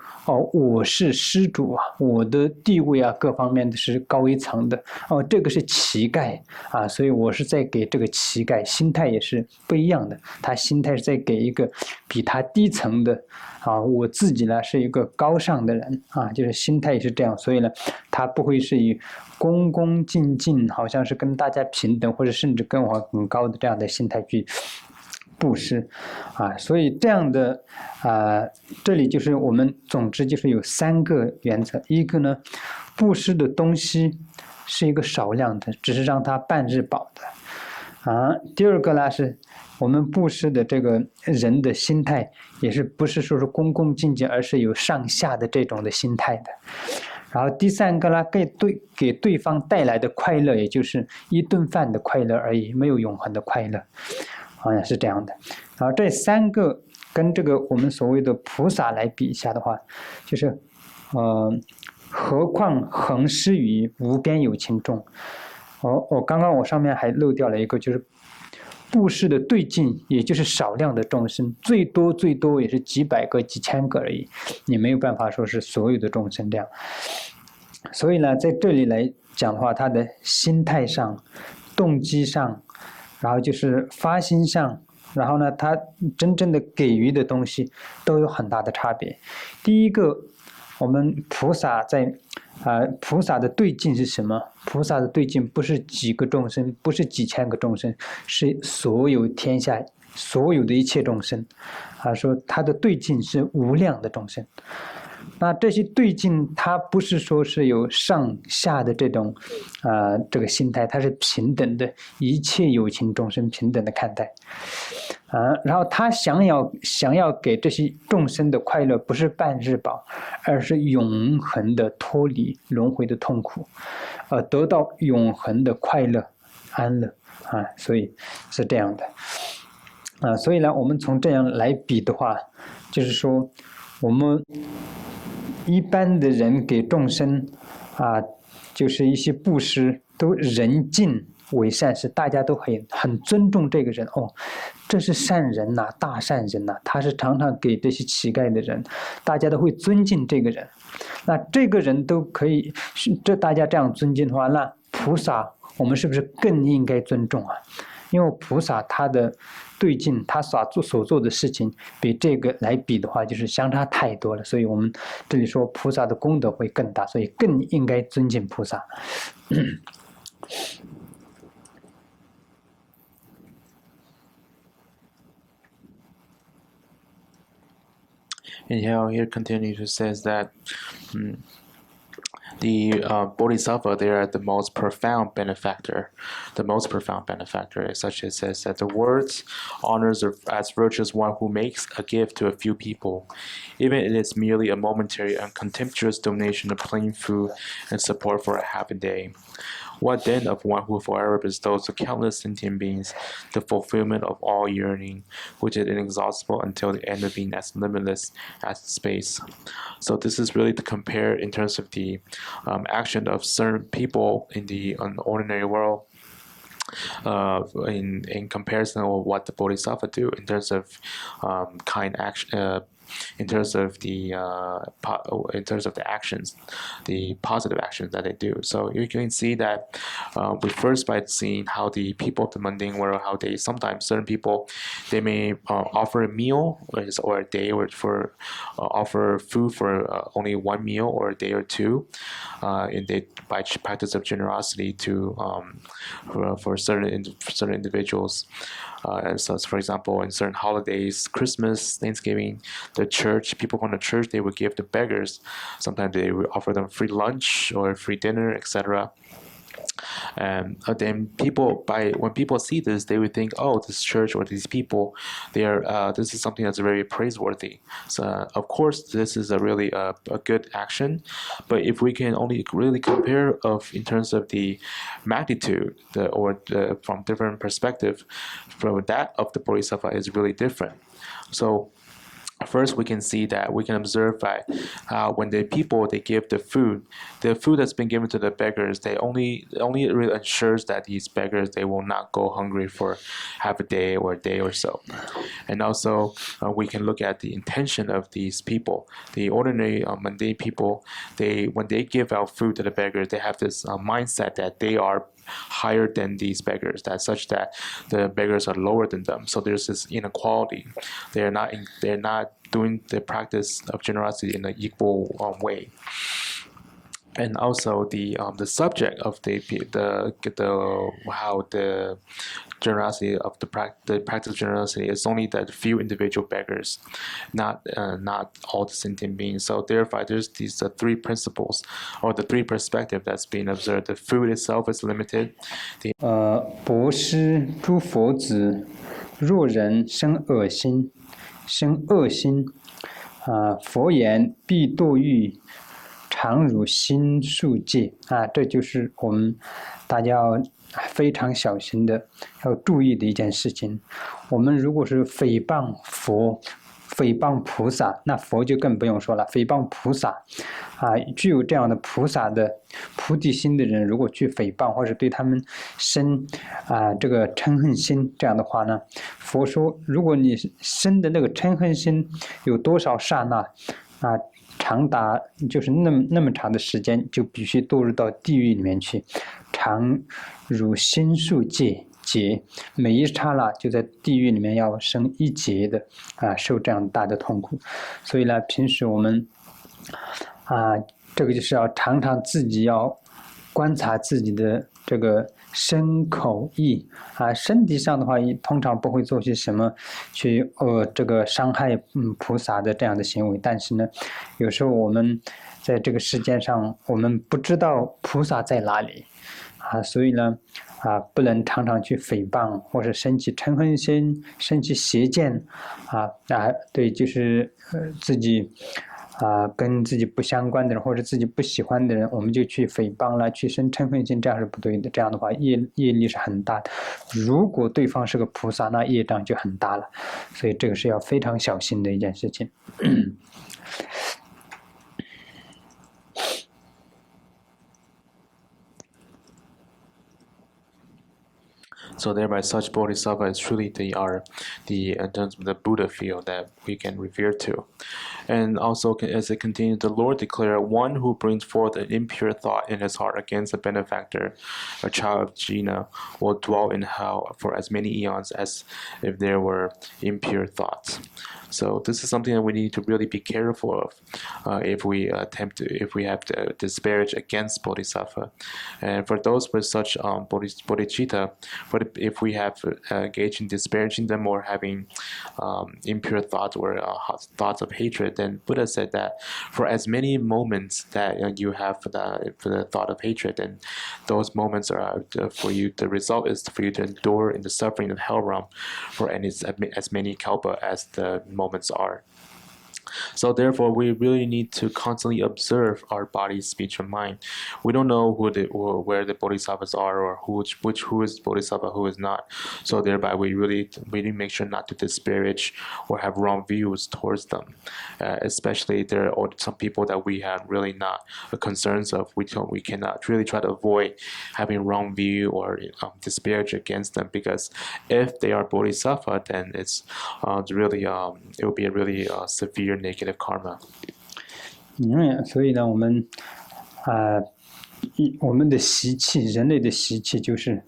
我是施主我的地位各方面的是高一层的这个是乞丐所以我是在给这个乞丐，心态也是不一样的。他心态是在给一个比他低层的我自己呢是一个高尚的人就是心态也是这样。所以呢，他不会是以恭恭敬敬，好像是跟大家平等，或者甚至跟我很高的这样的心态去布施所以这样的这里就是我们总之就是有3个原则。一个呢，布施的东西是一个少量的，只是让他半日饱的第二个呢，是我们布施的这个人的心态也是不是说是恭恭敬敬，而是有上下的这种的心态的。然后第3个呢，给对方带来的快乐，也就是一顿饭的快乐而已，没有永恒的快乐好像是这样的。然后这3个跟这个我们所谓的菩萨来比一下的话，就是何况恒施于无边有情众。刚刚我上面还漏掉了一个，就是布施的对境，也就是少量的众生，最多也是几百个几千个而已，你没有办法说是所有的众生这样。所以呢，在这里来讲的话，他的心态上、动机上，然后就是发心上，然后呢，他真正的给予的东西都有很大的差别。第一个，我们菩萨在菩萨的对境是什么？菩萨的对境不是几个众生，不是几千个众生，是所有天下所有的一切众生说他的对境是无量的众生。那这些对境，它不是说是有上下的这种这个心态，它是平等的，一切有情众生平等的看待然后他想要给这些众生的快乐，不是半日饱，而是永恒的脱离轮回的痛苦，得到永恒的快乐安乐所以是这样的。所以呢，我们从这样来比的话，就是说，我们一般的人给众生就是一些布施，都人敬为善事，大家都很尊重这个人这是善人呐，大善人呐，他是常常给这些乞丐的人，大家都会尊敬这个人。那这个人都可以，大家这样尊敬的话，那菩萨我们是不是更应该尊重啊？因为菩萨他的对境，他所做的事情比这个来比的话，就是相差太多了。所以我们这里说菩萨的功德会更大，所以更应该尊敬菩萨。And here continues to says that the Bodhisattva, they are the most profound benefactor. The most profound benefactor, such as says that the words honors as virtuous one who makes a gift to a few people, even if it is merely a momentary and contemptuous donation of plain food and support for a happy day. What then of one who forever bestows to countless sentient beings the fulfillment of all yearning, which is inexhaustible until the end of being as limitless as space? So this is really to compare in terms of the action of certain people in the ordinary world. In comparison with what the Bodhisattva do in terms of kind action, in terms of the actions, the positive actions that they do. So you can see that we first by seeing how the people of the mundane world, how they sometimes certain people, they may offer a meal or a day or for offer food for only one meal or a day or two, and they by practice of generosity to for certain individuals. So, for example, in certain holidays, Christmas, Thanksgiving, the church, people from the church, they would give the beggars. Sometimes they would offer them free lunch or free dinner, etc. And then when people see this, they would think, oh, this church or these people, this is something that's very praiseworthy. So of course, this is a really a good action, but if we can only really compare in terms of the magnitude from different perspective, from that of the Bodhisattva is really different. So first, we can see that we can observe by when the people they give the food that's been given to the beggars, they only really ensures that these beggars they will not go hungry for half a day or so. And also we can look at the intention of these people, the ordinary mundane people. When they give out food to the beggars, they have this mindset that they are higher than these beggars, that such that the beggars are lower than them. So there's this inequality. They're not doing the practice of generosity in an equal way. And also the subject of how the generosity of the practice of generosity is only that few individual beggars, not all the sentient beings. So therefore, there's these three principles or the three perspectives that's being observed. The food itself is limited. 博施诸佛子，若人生恶心，佛言必堕狱，常如心术戒这就是我们大家要非常小心的要注意的一件事情。我们如果是诽谤佛、诽谤菩萨，那佛就更不用说了。诽谤菩萨具有这样的菩萨的菩提心的人，如果去诽谤或者对他们生这个嗔恨心，这样的话呢，佛说，如果你生的那个嗔恨心有多少刹那长达就是那么长的时间，就必须堕入到地狱里面去，常如心术劫，每一刹那就在地狱里面要生一劫的受这样大的痛苦。所以呢，平时我们这个就是要常常自己要观察自己的这个身口意身体上的话通常不会做些什么去这个伤害菩萨的这样的行为，但是呢，有时候我们在这个世界上我们不知道菩萨在哪里所以呢不能常常去诽谤或者生起嗔恨心、生起邪见对，就是自己跟自己不相关的人或者自己不喜欢的人，我们就去诽谤了，去生嗔恨心，这样是不对的。这样的话，业力是很大的。如果对方是个菩萨，那业障就很大了。所以这个是要非常小心的一件事情。So thereby, such bodhisattvas truly they are in terms of the Buddha field that we can revere to. And also, as it continues, the Lord declared, one who brings forth an impure thought in his heart against a benefactor, a child of Jina, will dwell in hell for as many eons as if there were impure thoughts. So this is something that we need to really be careful of if we have to disparage against bodhisattva. And for those with such bodhicitta, if we have engaged in disparaging them or having impure thoughts or thoughts of hatred, then Buddha said that for as many moments that you have for the thought of hatred, then those moments are for you. The result is for you to endure in the suffering of hell realm for as many kalpa as the moments are. So therefore, we really need to constantly observe our body, speech, and mind. We don't know where the bodhisattvas are, or who is bodhisattva, who is not. So thereby, we really make sure not to disparage or have wrong views towards them. Especially there are some people that we have really not concerns of. We cannot really try to avoid having wrong view or disparage against them, because if they are bodhisattva, then it's really it will be a really severe negative karma. 所以呢，我们的习气，人类的习气就是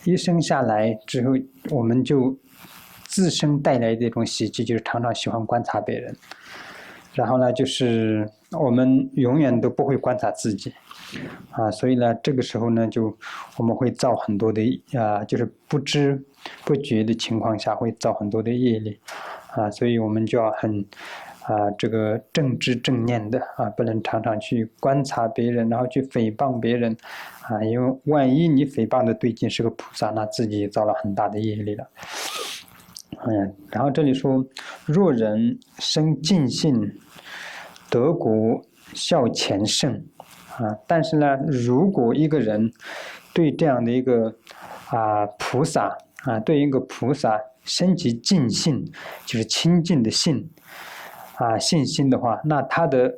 一生下来之后，我们就自身带来的一种习气，就是常常喜欢观察别人。然后呢，就是我们永远都不会观察自己，所以呢，这个时候呢，我们会造很多的就是不知不觉的情况下会造很多的业力，所以我们就要很这个正知正念的不能常常去观察别人，然后去诽谤别人因为万一你诽谤的对境是个菩萨，那自己造了很大的业力了。然后这里说，若人生尽信，得果效前胜但是呢，如果一个人对这样的一个菩萨对一个菩萨升起尽信，就是清净的信信心的话，那他的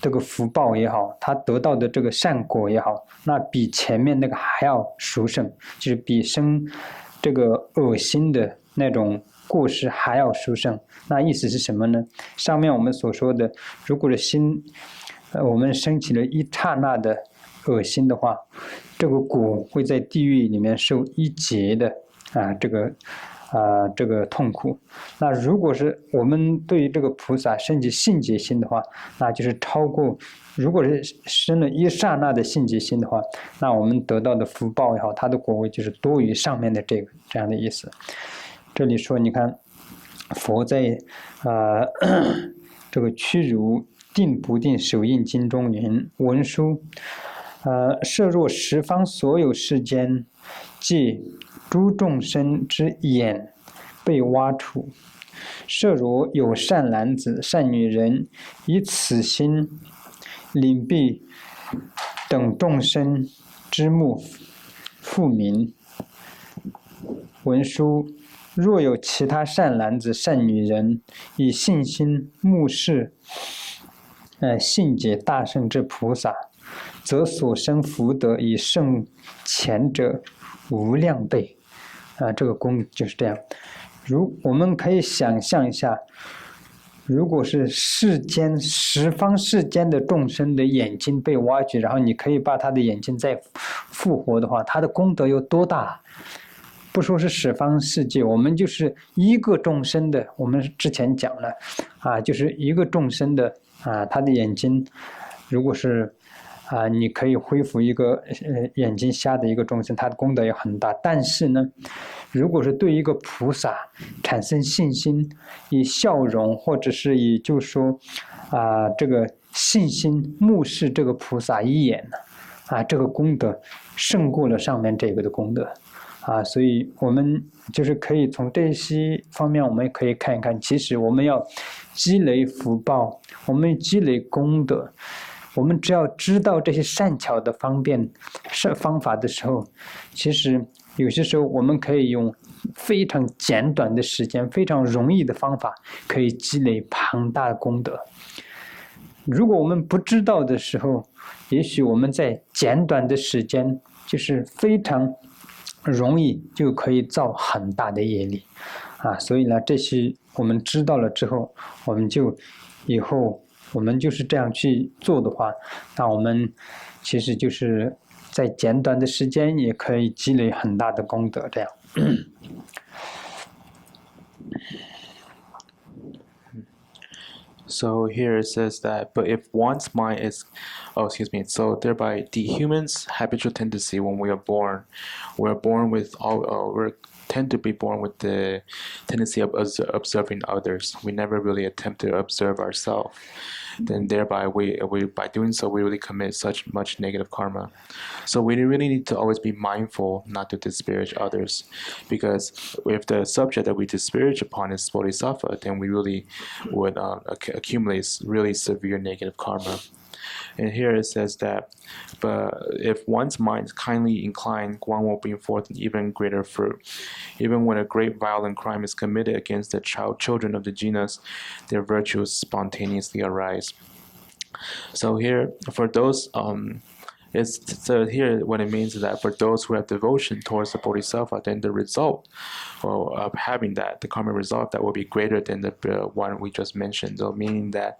这个福报也好，他得到的这个善果也好，那比前面那个还要殊胜，就是比生这个恶心的那种过失还要殊胜。那意思是什么呢？上面我们所说的，如果是心我们升起了一刹那的恶心的话，这个果会在地狱里面受一劫的这个痛苦。那如果是我们对于这个菩萨升起信解心的话，那就是超过，如果是生了一刹那的信解心的话，那我们得到的福报也好，它的果位就是多于上面的这样的意思。这里说，你看佛在这个屈辱定不定手印经中云，文殊设若十方所有世间，借诸众生之眼被挖除，设若有善男子善女人，以此心领蔽等众生之目复明。文殊，若有其他善男子善女人，以信心目视信解大圣之菩萨，则所生福德以胜前者无量倍。这个功就是这样。我们可以想象一下，如果是十方世间的众生的眼睛被挖掘，然后你可以把他的眼睛再复活的话，他的功德有多大？不说是十方世界，我们就是一个众生的，我们之前讲了就是一个众生的他的眼睛，如果是你可以恢复一个眼睛瞎的一个众生，他的功德也很大。但是呢，如果是对一个菩萨产生信心，以笑容或者是以就是说这个信心目视这个菩萨一眼这个功德胜过了上面这个的功德所以我们就是可以从这些方面，我们可以看一看，其实我们要积累福报，我们积累功德。我们只要知道这些善巧的方法的时候，其实有些时候我们可以用非常简短的时间，非常容易的方法，可以积累庞大的功德。如果我们不知道的时候，也许我们在简短的时间，就是非常容易就可以造很大的业力所以呢，这些我们知道了之后，我们就以后我们就是这样去做的话，那我们其实就是在简短的时间也可以积累很大的功德，这样。So here it says that, but if one's mind is, so thereby the human's habitual tendency when we are born with we tend to be born with the tendency of observing others. We never really attempt to observe ourselves. Then thereby we by doing so we really commit such much negative karma. So we really need to always be mindful not to disparage others, because if the subject that we disparage upon is bodhisattva, then we really would accumulate really severe negative karma. And here it says that, but if one's mind is kindly inclined, one will bring forth an even greater fruit. Even when a great violent crime is committed against the children of the genus, their virtues spontaneously arise. So here, for those here what it means is that for those who have devotion towards the bodhisattva, then the result of having that, the karmic result, that will be greater than the one we just mentioned. So meaning that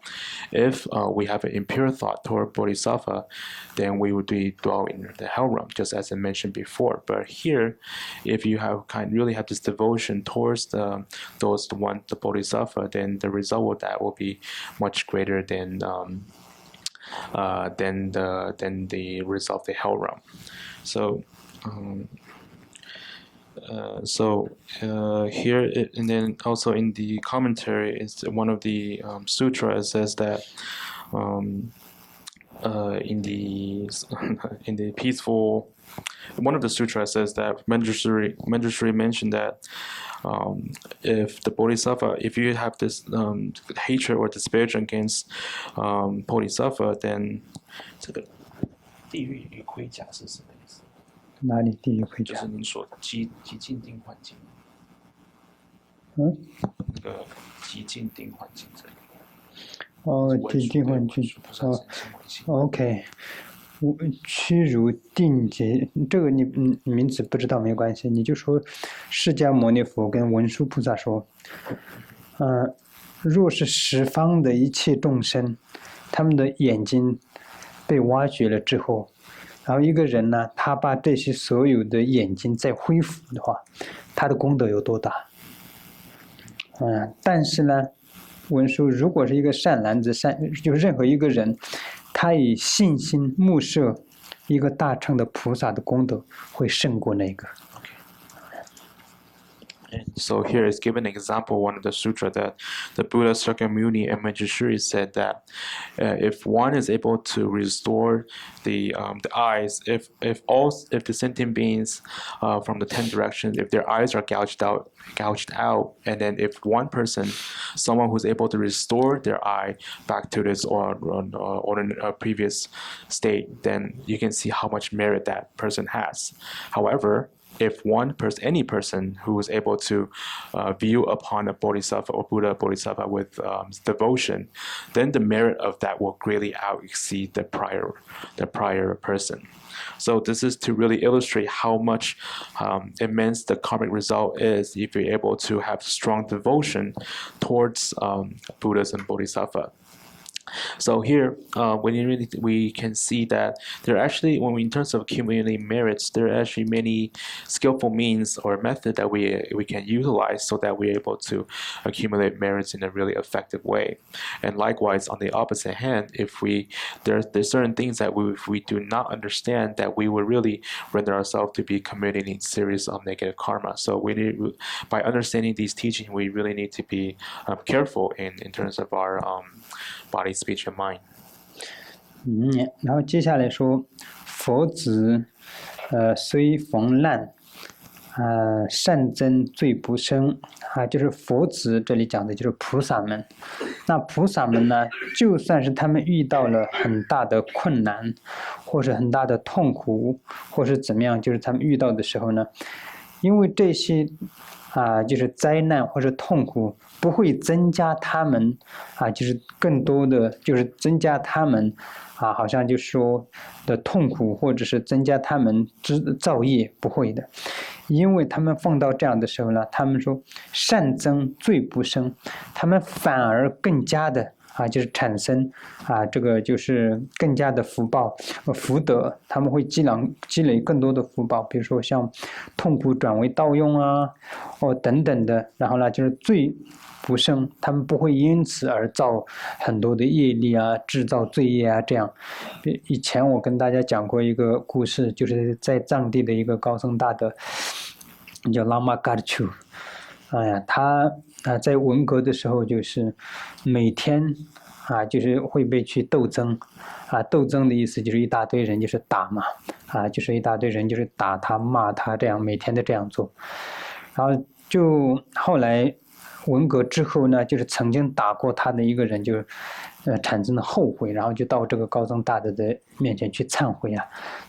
if we have an impure thought toward bodhisattva, then we would be dwell in the hell realm, just as I mentioned before. But here, if you have really have this devotion towards the bodhisattva, then the result of that will be much greater than the result of the hell realm. So here and then also in the commentary, it's one of the sutra. It says that in the peaceful, one of the sutras says that Manjushri mentioned that if the bodhisattva, if you have this hatred or disparagement against bodhisattva, then 这个地狱与盔甲是什么意思？哪里地狱盔甲？就是您说极静定环境。那个极静定环境这里。极静环境。OK。屈如定解，这个你名字不知道没关系，你就说释迦牟尼佛跟文殊菩萨说，若是十方的一切众生，他们的眼睛被挖掘了之后，然后一个人呢，他把这些所有的眼睛再恢复的话，他的功德有多大？但是呢，文殊如果是一个善男子，就任何一个人。他以信心目摄一个大乘的菩萨的功德会胜过那个。So here is given an example, one of the sutra, that the Buddha Shakyamuni and Manjushri said that if one is able to restore the eyes, if the sentient beings from the 10 directions, if their eyes are gouged out, and then if one person, someone who's able to restore their eye back to this or previous state, then you can see how much merit that person has. However, if any person who is able to view upon a bodhisattva or Buddha bodhisattva with devotion, then the merit of that will greatly exceed the prior person. So this is to really illustrate how much immense the karmic result is if you're able to have strong devotion towards Buddhas and bodhisattva. So here, we can see that there are actually, in terms of accumulating merits, there are actually many skillful means or method that we can utilize so that we're able to accumulate merits in a really effective way. And likewise, on the opposite hand, if there's certain things that if we do not understand, that we will really render ourselves to be committing a series of negative karma. So by understanding these teachings, we really need to be careful in terms of our body, speech, and mind. 然后接下来说，佛子虽逢难善增罪不生就是佛子这里讲的就是菩萨们。那菩萨们呢，就算是他们遇到了很大的困难，或是很大的痛苦，或是怎么样，就是他们遇到的时候呢，因为这些就是灾难或者痛苦不会增加他们就是更多的就是增加他们好像就说的痛苦，或者是增加他们造业，不会的。因为他们放到这样的时候呢，他们说善增罪不生，他们反而更加的就是产生这个就是更加的福报福德，他们会积累更多的福报，比如说像痛苦转为道用等等的。然后呢，就是罪不生，他们不会因此而造很多的业力制造罪业这样。以前我跟大家讲过一个故事，就是在藏地的一个高僧大德叫喇嘛嘎楚，他在文革的时候就是每天就是会被去斗争斗争的意思就是一大堆人就是打嘛就是一大堆人就是打他骂他，这样每天都这样做。然后就后来文革之后呢，就是曾经打过他的一个人就产生了后悔，然后就到这个高僧大德的面前去忏悔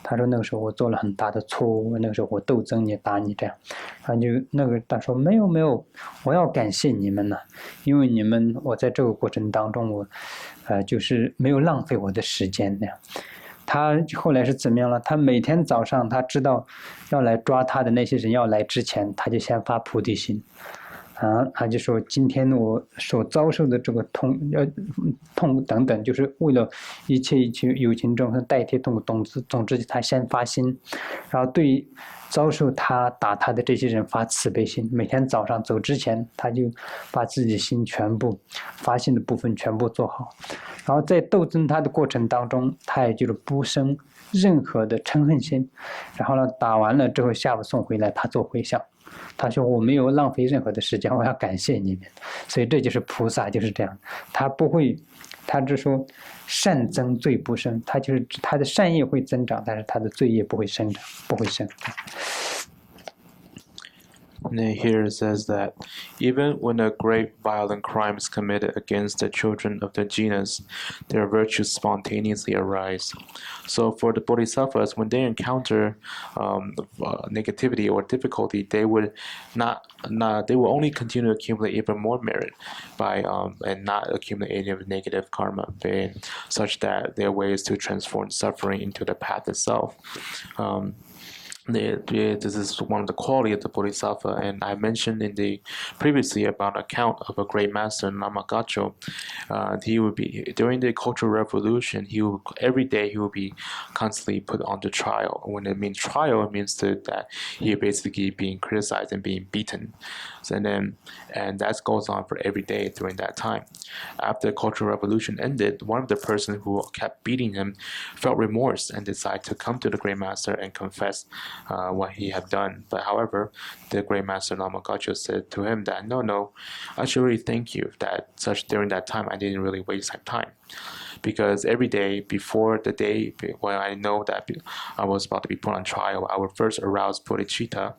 他说那个时候我做了很大的错误，那个时候我斗争你打你这样。然后就那个他说没有，我要感谢你们因为你们我在这个过程当中我就是没有浪费我的时间那样。他后来是怎么样了？他每天早上他知道要来抓他的那些人要来之前，他就先发菩提心他就说今天我所遭受的这个痛等等，就是为了一切有情众生代替痛苦，总之他先发心，然后对遭受他打他的这些人发慈悲心。每天早上走之前，他就把自己心全部发心的部分全部做好，然后在斗争他的过程当中，他也就是不生任何的嗔恨心。然后呢，打完了之后下午送回来，他做回向。他说我没有浪费任何的时间，我要感谢你们。所以这就是菩萨就是这样，他不会，他只说善增罪不生，他就是他的善业会增长，但是他的罪业不会生长，不会生。And here it says that even when a great violent crime is committed against the children of the genus, their virtues spontaneously arise. So for the bodhisattvas, when they encounter negativity or difficulty, they will only continue to accumulate even more merit by and not accumulate any of the negative karma, such that their way is to transform suffering into the path itself. This is one of the qualities of the Bodhisattva, and I mentioned previously about an account of a great master, Lama Gacho. He would be during the Cultural Revolution. Every day he would be constantly put on the trial. When it means trial, it means that he basically being criticized and being beaten. And that goes on for every day during that time. After the Cultural Revolution ended, one of the persons who kept beating him felt remorse and decided to come to the Great Master and confess what he had done. But however, the Great Master Lama Gacho said to him that no, I should really thank you that during that time I didn't really waste my time. Because every day before the day when I know that I was about to be put on trial, I would first arouse bodhicitta,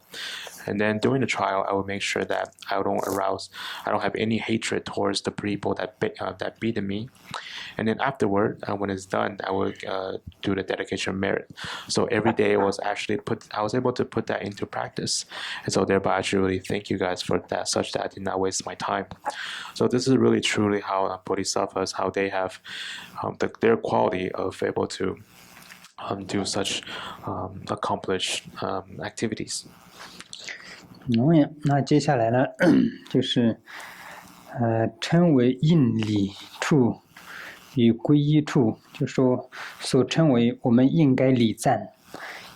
and then during the trial, I would make sure that I don't have any hatred towards the people that beat me, and then afterward, when it's done, I would do the dedication of merit. So every day I was able to put that into practice, and so thereby I should really thank you guys for that, such that I did not waste my time. So this is really truly how bodhisattvas, how they have their quality of able to do such accomplished activities. 那接下来呢，就是称为应理处与皈依处，就说所称为我们应该礼赞、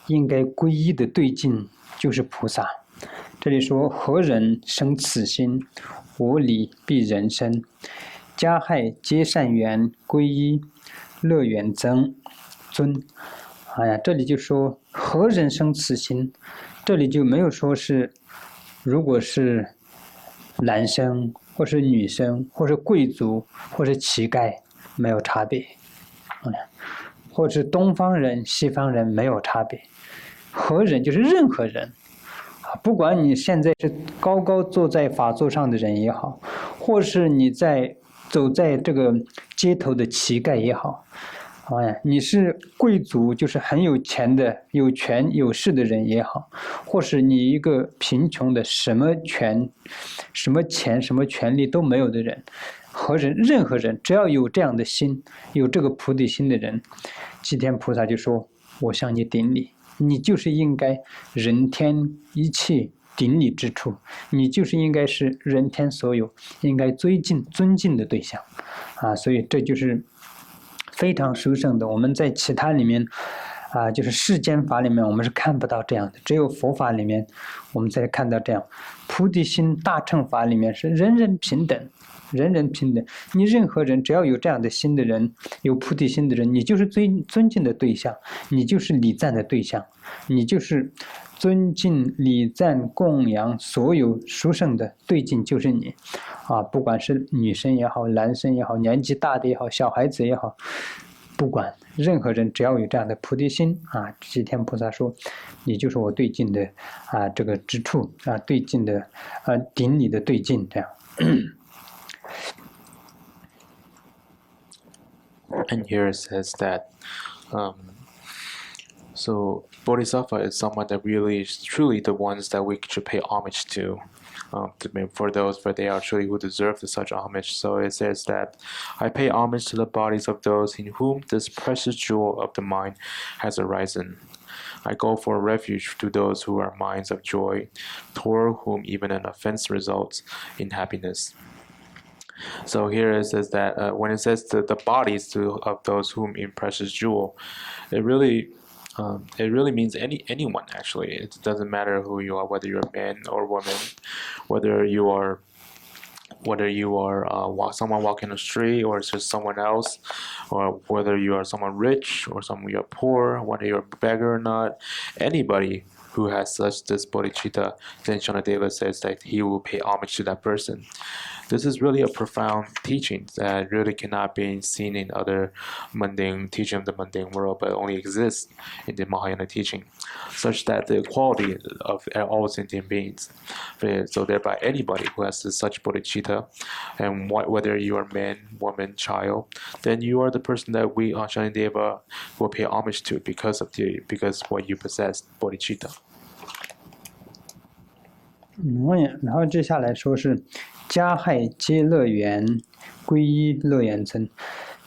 应该皈依的对境，就是菩萨。这里说何人生此心，我礼必人生。加害皆善缘，皈依乐远尊。这里就说何人生此心，这里就没有说是如果是男生或是女生或是贵族或是乞丐没有差别，或是东方人西方人没有差别。何人就是任何人，不管你现在是高高坐在法座上的人也好，或是你走在这个街头的乞丐也好，你是贵族，就是很有钱的、有权有势的人也好，或是你一个贫穷的、什么钱、什么权利都没有的人，任何人，只要有这样的心，有这个菩提心的人，济天菩萨就说：“我向你顶礼，你就是应该人天一切顶礼之处，你就是应该是人天所有应该尊敬的对象。”所以这就是非常殊胜的，我们在其他里面就是世间法里面我们是看不到这样的，只有佛法里面我们才看到这样。菩提心大乘法里面是人人平等，人人平等，你任何人只要有这样的心的人，有菩提心的人，你就是尊敬的对象，你就是礼赞的对象，你就是尊敬礼赞供养所有殊胜的对境，就是你不管是女生也好，男生也好，年纪大的也好，小孩子也好，不管任何人只要有这样的菩提心济天菩萨说你就是我对境的这个之处对境的顶礼的对境，这样。And here it says that so Bodhisattva is someone that really is truly the ones that we should pay homage to for they are truly who deserve such homage. So it says that I pay homage to the bodies of those in whom this precious jewel of the mind has arisen. I go for refuge to those who are minds of joy, toward whom even an offense results in happiness. So here it says that when it says the bodies of those whom in precious jewel, it really means anyone actually. It doesn't matter who you are, whether you're a man or woman, whether you are someone walking the street or it's just someone else, or whether you are someone rich or someone you're poor, whether you're a beggar or not, anybody who has such this bodhicitta, then Shanadeva says that he will pay homage to that person. This is really a profound teaching that really cannot be seen in other mundane teaching of the mundane world, but only exists in the Mahayana teaching, such that the equality of all sentient beings. So thereby anybody who has such bodhicitta, and whether you are man, woman, child, then you are the person that we Shanadeva will pay homage to because what you possess, bodhicitta. 然后接下来说是加害皆乐园，皈依乐园增。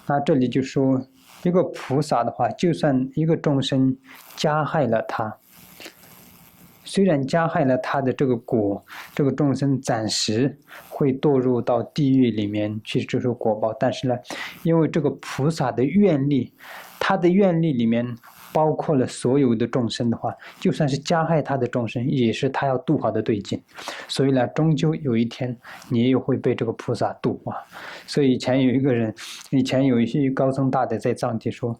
那这里就说一个菩萨的话，就算一个众生加害了他，虽然加害了他的这个果，这个众生暂时会堕入到地狱里面去接受果报，但是呢，因为这个菩萨的愿力，他的愿力里面包括了所有的众生的话，就算是加害他的众生，也是他要度好的对境，所以呢，终究有一天你也会被这个菩萨度所以以前有一些高僧大德在藏地说，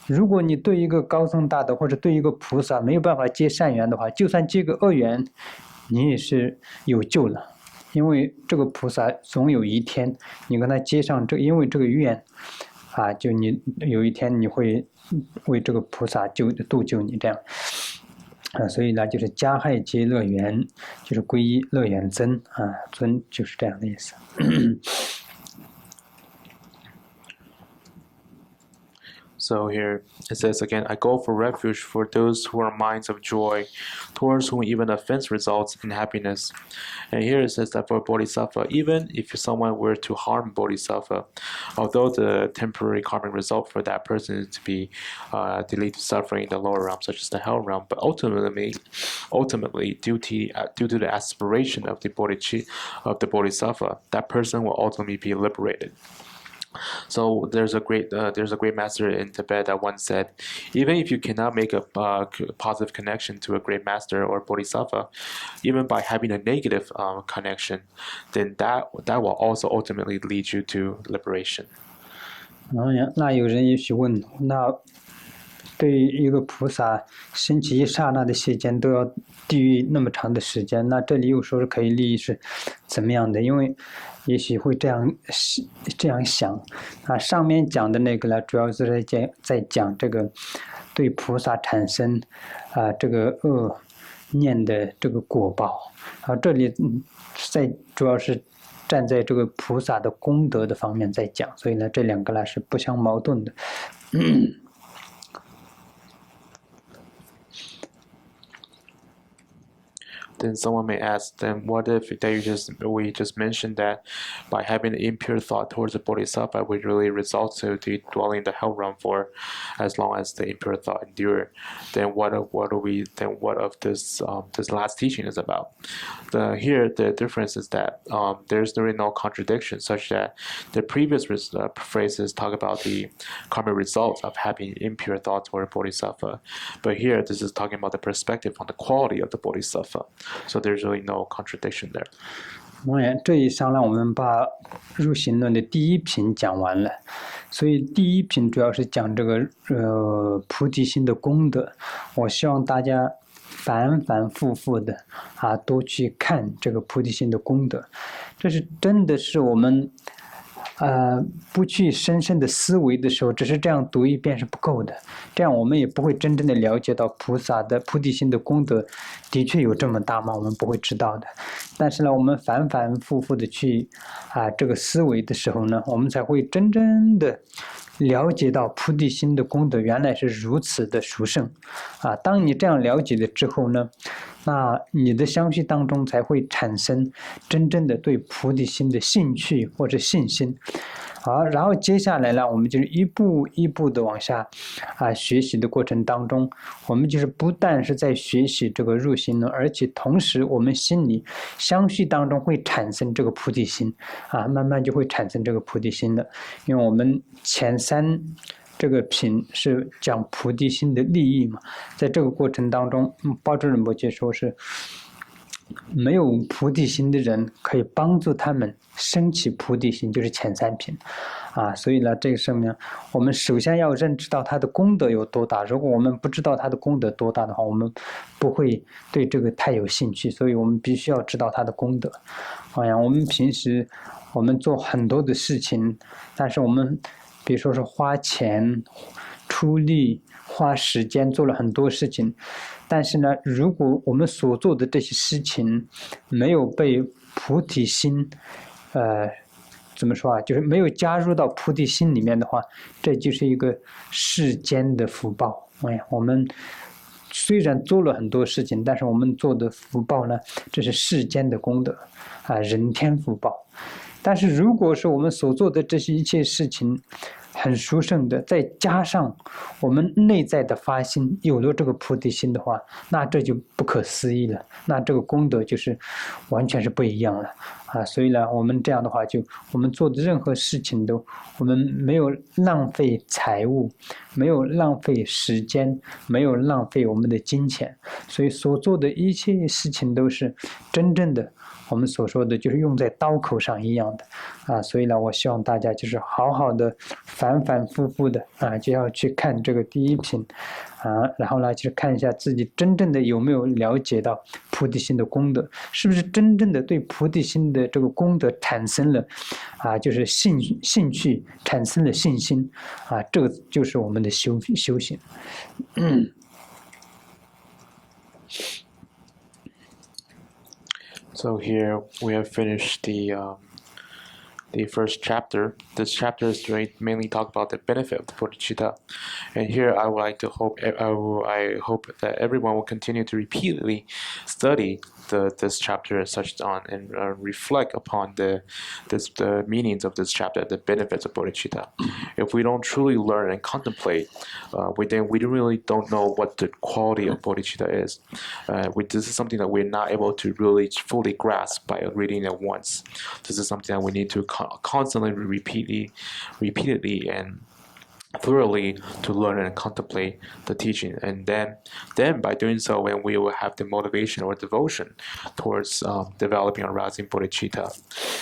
如果你对一个高僧大德或者对一个菩萨没有办法结善缘的话，就算结个恶缘，你也是有救了，因为这个菩萨总有一天你跟他结上因为这个愿就你有一天你会为这个菩萨度救你这样所以呢就是加害皆乐园，就是皈依乐园增尊就是这样的意思。So here it says again, I go for refuge for those who are minds of joy, towards whom even offense results in happiness. And here it says that for Bodhisattva, even if someone were to harm Bodhisattva, although the temporary karmic result for that person is to be to lead to suffering in the lower realm, such as the hell realm, but ultimately, due to the aspiration of the Bodhisattva, that person will ultimately be liberated. So there's a great master in Tibet that once said, even if you cannot make a positive connection to a great master or bodhisattva, even by having a negative connection, then that will also ultimately lead you to liberation. 那有人也许问，那对于一个菩萨升起一刹那的时间都要地狱那么长的时间，那这里又说是可以利益是怎么样的？因为也许会这样想上面讲的那个呢，主要是在讲这个对菩萨产生这个念的这个果报。这里主要是站在这个菩萨的功德的方面在讲，所以呢，这两个呢是不相矛盾的。Then someone may ask, then what if we just mentioned that by having an impure thought towards the bodhisattva would really result to the dwelling in the hell realm for as long as the impure thought endure? Then what of this last teaching is about? Here the difference is that there's really no contradiction, such that the previous phrases talk about the karmic results of having impure thoughts toward bodhisattva, but here this is talking about the perspective on the quality of the bodhisattva. So there's really no contradiction there. 这一上呢，我们把入行论的第一品讲完了，所以第一品主要是讲这个菩提心的功德。我希望大家反反复复的多去看这个菩提心的功德，这是真的是我们不去深深的思维的时候，只是这样读一遍是不够的，这样我们也不会真正的了解到菩萨的菩提心的功德的确有这么大吗？我们不会知道的。但是呢，我们反反复复的去这个思维的时候呢，我们才会真正的了解到菩提心的功德原来是如此的殊胜当你这样了解了之后呢，那你的相续当中才会产生真正的对菩提心的兴趣或者信心。好，然后接下来呢，我们就是一步一步的往下学习的过程当中，我们就是不但是在学习这个入行论，而且同时我们心里相续当中会产生这个菩提心慢慢就会产生这个菩提心的。因为我们前三这个品是讲菩提心的利益嘛，在这个过程当中，巴珠仁波切说是没有菩提心的人可以帮助他们升起菩提心，就是前三品所以呢，这个上面我们首先要认知到它的功德有多大。如果我们不知道它的功德多大的话，我们不会对这个太有兴趣，所以我们必须要知道它的功德。我们平时我们做很多的事情，但是我们比如说是花钱出力花时间做了很多事情，但是呢，如果我们所做的这些事情没有被菩提心怎么说就是没有加入到菩提心里面的话，这就是一个世间的福报。我们虽然做了很多事情，但是我们做的福报呢，这是世间的功德人天福报。但是如果是我们所做的这些一切事情很殊胜的，再加上我们内在的发心有了这个菩提心的话，那这就不可思议了，那这个功德就是完全是不一样了所以呢，我们这样的话我们做的任何事情都我们没有浪费财物，没有浪费时间，没有浪费我们的金钱，所以所做的一切事情都是真正的我们所说的就是用在刀口上一样的所以呢，我希望大家就是好好的反反复复的就要去看这个第一品然后呢，就是看一下自己真正的有没有了解到菩提心的功德，是不是真正的对菩提心的这个功德产生了就是兴趣，产生了信心这个就是我们的修行。So here we have finished the first chapter. This chapter is mainly talk about the benefit of the bodhicitta, and here I would like to I hope that everyone will continue to repeatedly study this chapter and reflect upon the meanings of this chapter, the benefits of bodhicitta. If we don't truly learn and contemplate, we really don't know what the quality of bodhicitta is. This is something that we're not able to really fully grasp by reading it once. This is something that we need to constantly, repeatedly and thoroughly to learn and contemplate the teaching, and then by doing so, when we will have the motivation or devotion towards developing or arousing bodhicitta.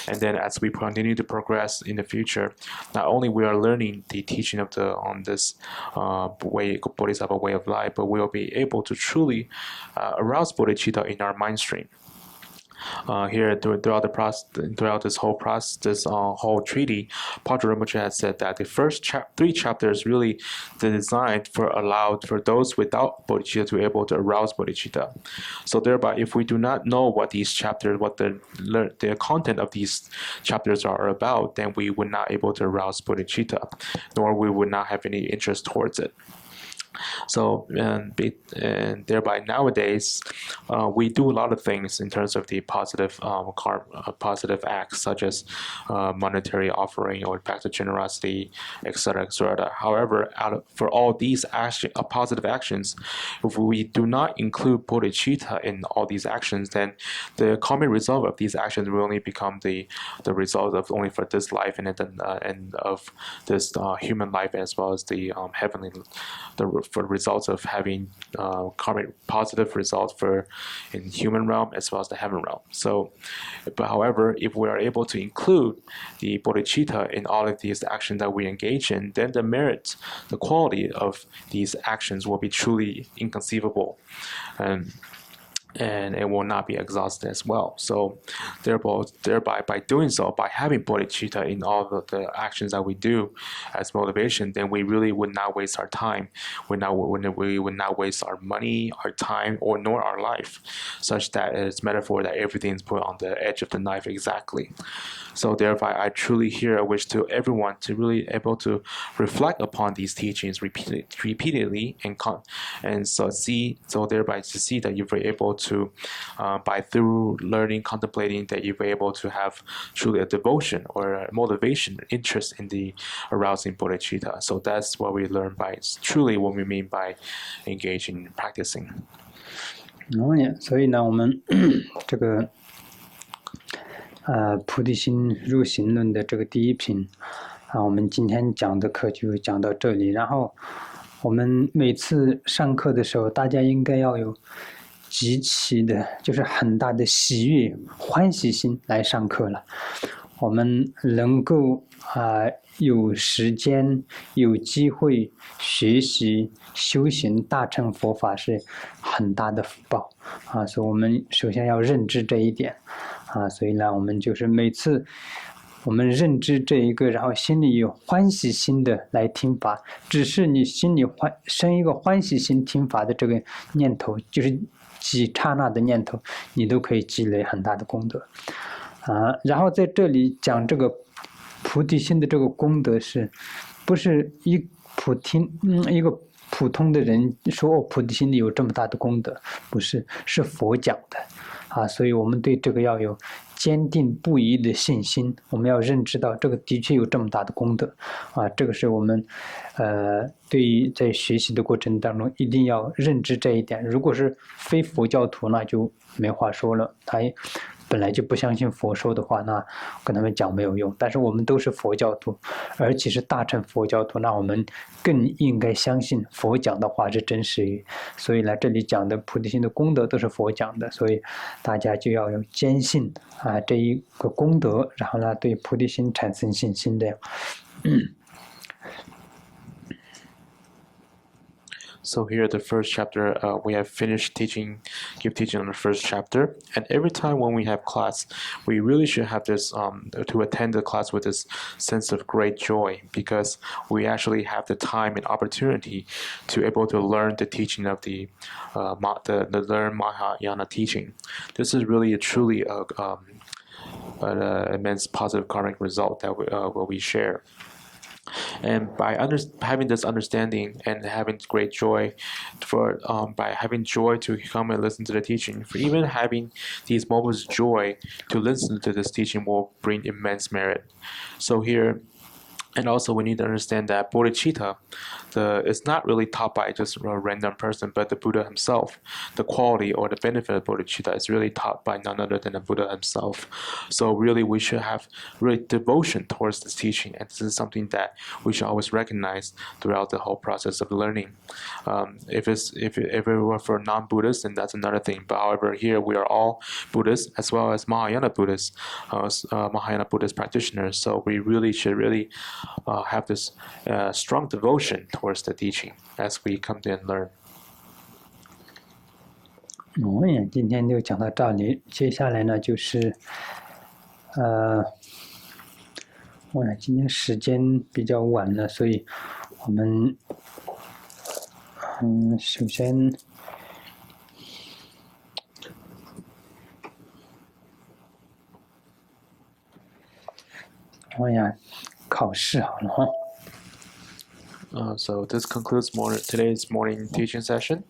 And then as we continue to progress in the future, not only we are learning the teaching on this bodhisattva way of life, but we will be able to truly arouse bodhicitta in our mind stream. here throughout this whole process, this whole treaty, Patrul Rinpoche has said that the first 3 chapters really designed allowed for those without bodhicitta to be able to arouse bodhicitta. So thereby, if we do not know what these chapters, what the content of these chapters are about, then we would not able to arouse bodhicitta, nor we would not have any interest towards it. So and thereby nowadays we do a lot of things in terms of the positive positive acts, such as monetary offering or acts of generosity, etc., etc. However, for all these positive actions, if we do not include bodhicitta in all these actions, then the common result of these actions will only become the result of only for this life and of this human life, as well as the heavenly for results of having karmic positive results in human realm as well as the heaven realm. So, but however, if we are able to include the bodhicitta in all of these actions that we engage in, then the merit, the quality of these actions will be truly inconceivable. And it will not be exhausted as well. So thereby, by doing so, by having bodhicitta in all the actions that we do as motivation, then we really would not waste our time. We would not waste our money, our time, or nor our life, such that it's metaphor that everything is put on the edge of the knife exactly. So thereby, I truly here wish to everyone to really able to reflect upon these teachings repeatedly and so thereby to see that you're able to by through learning, contemplating, that you're able to have truly a devotion or a motivation, interest in the arousing bodhicitta. So that's what we learn by truly what we mean by engaging in practicing. 所以呢，我们这个菩提心入行论的这个第一品我们今天讲的课就讲到这里。然后我们每次上课的时候，大家应该要有极其的，就是很大的喜悦、欢喜心来上课了。我们能够有时间、有机会学习、修行大乘佛法是很大的福报所以我们首先要认知这一点所以呢，我们就是每次我们认知这一个，然后心里有欢喜心的来听法，只是你心里生一个欢喜心听法的这个念头，就是几刹那的念头，你都可以积累很大的功德然后在这里讲这个菩提心的这个功德不是一个普通的人说菩提心里有这么大的功德，不是，是佛讲的所以我们对这个要有坚定不移的信心，我们要认知到这个的确有这么大的功德这个是我们对于在学习的过程当中一定要认知这一点。如果是非佛教徒，那就没话说了，他本来就不相信佛说的话，那跟他们讲没有用。但是我们都是佛教徒，而且是大乘佛教徒，那我们更应该相信佛讲的话是真实语。所以呢，这里讲的菩提心的功德都是佛讲的，所以大家就要有坚信这一个功德，然后呢对菩提心产生信心这样。So here, the first chapter, we have finished give teaching on the first chapter. And every time when we have class, we really should have this, to attend the class with this sense of great joy, because we actually have the time and opportunity to able to learn the teaching of the learn Mahayana teaching. This is really truly an immense positive karmic result that we share. And by having this understanding and having great joy by having joy to come and listen to the teaching, for even having these moments of joy to listen to this teaching will bring immense merit. So here, and also we need to understand that bodhicitta is not really taught by just a random person, but the Buddha himself. The quality or the benefit of bodhicitta is really taught by none other than the Buddha himself. So really we should have really devotion towards this teaching, and this is something that we should always recognize throughout the whole process of learning. If it were for non-Buddhists, then that's another thing. But however, here we are all Buddhists as well as Mahayana Buddhists, Mahayana Buddhist practitioners. So we really should have this strong devotion towards the teaching as we come to and learn. 哦呀，今天就讲到这里，接下来呢就是我呀，今天时间比较晚了，所以我们首先我呀考试好了哈。So this concludes today's morning teaching session.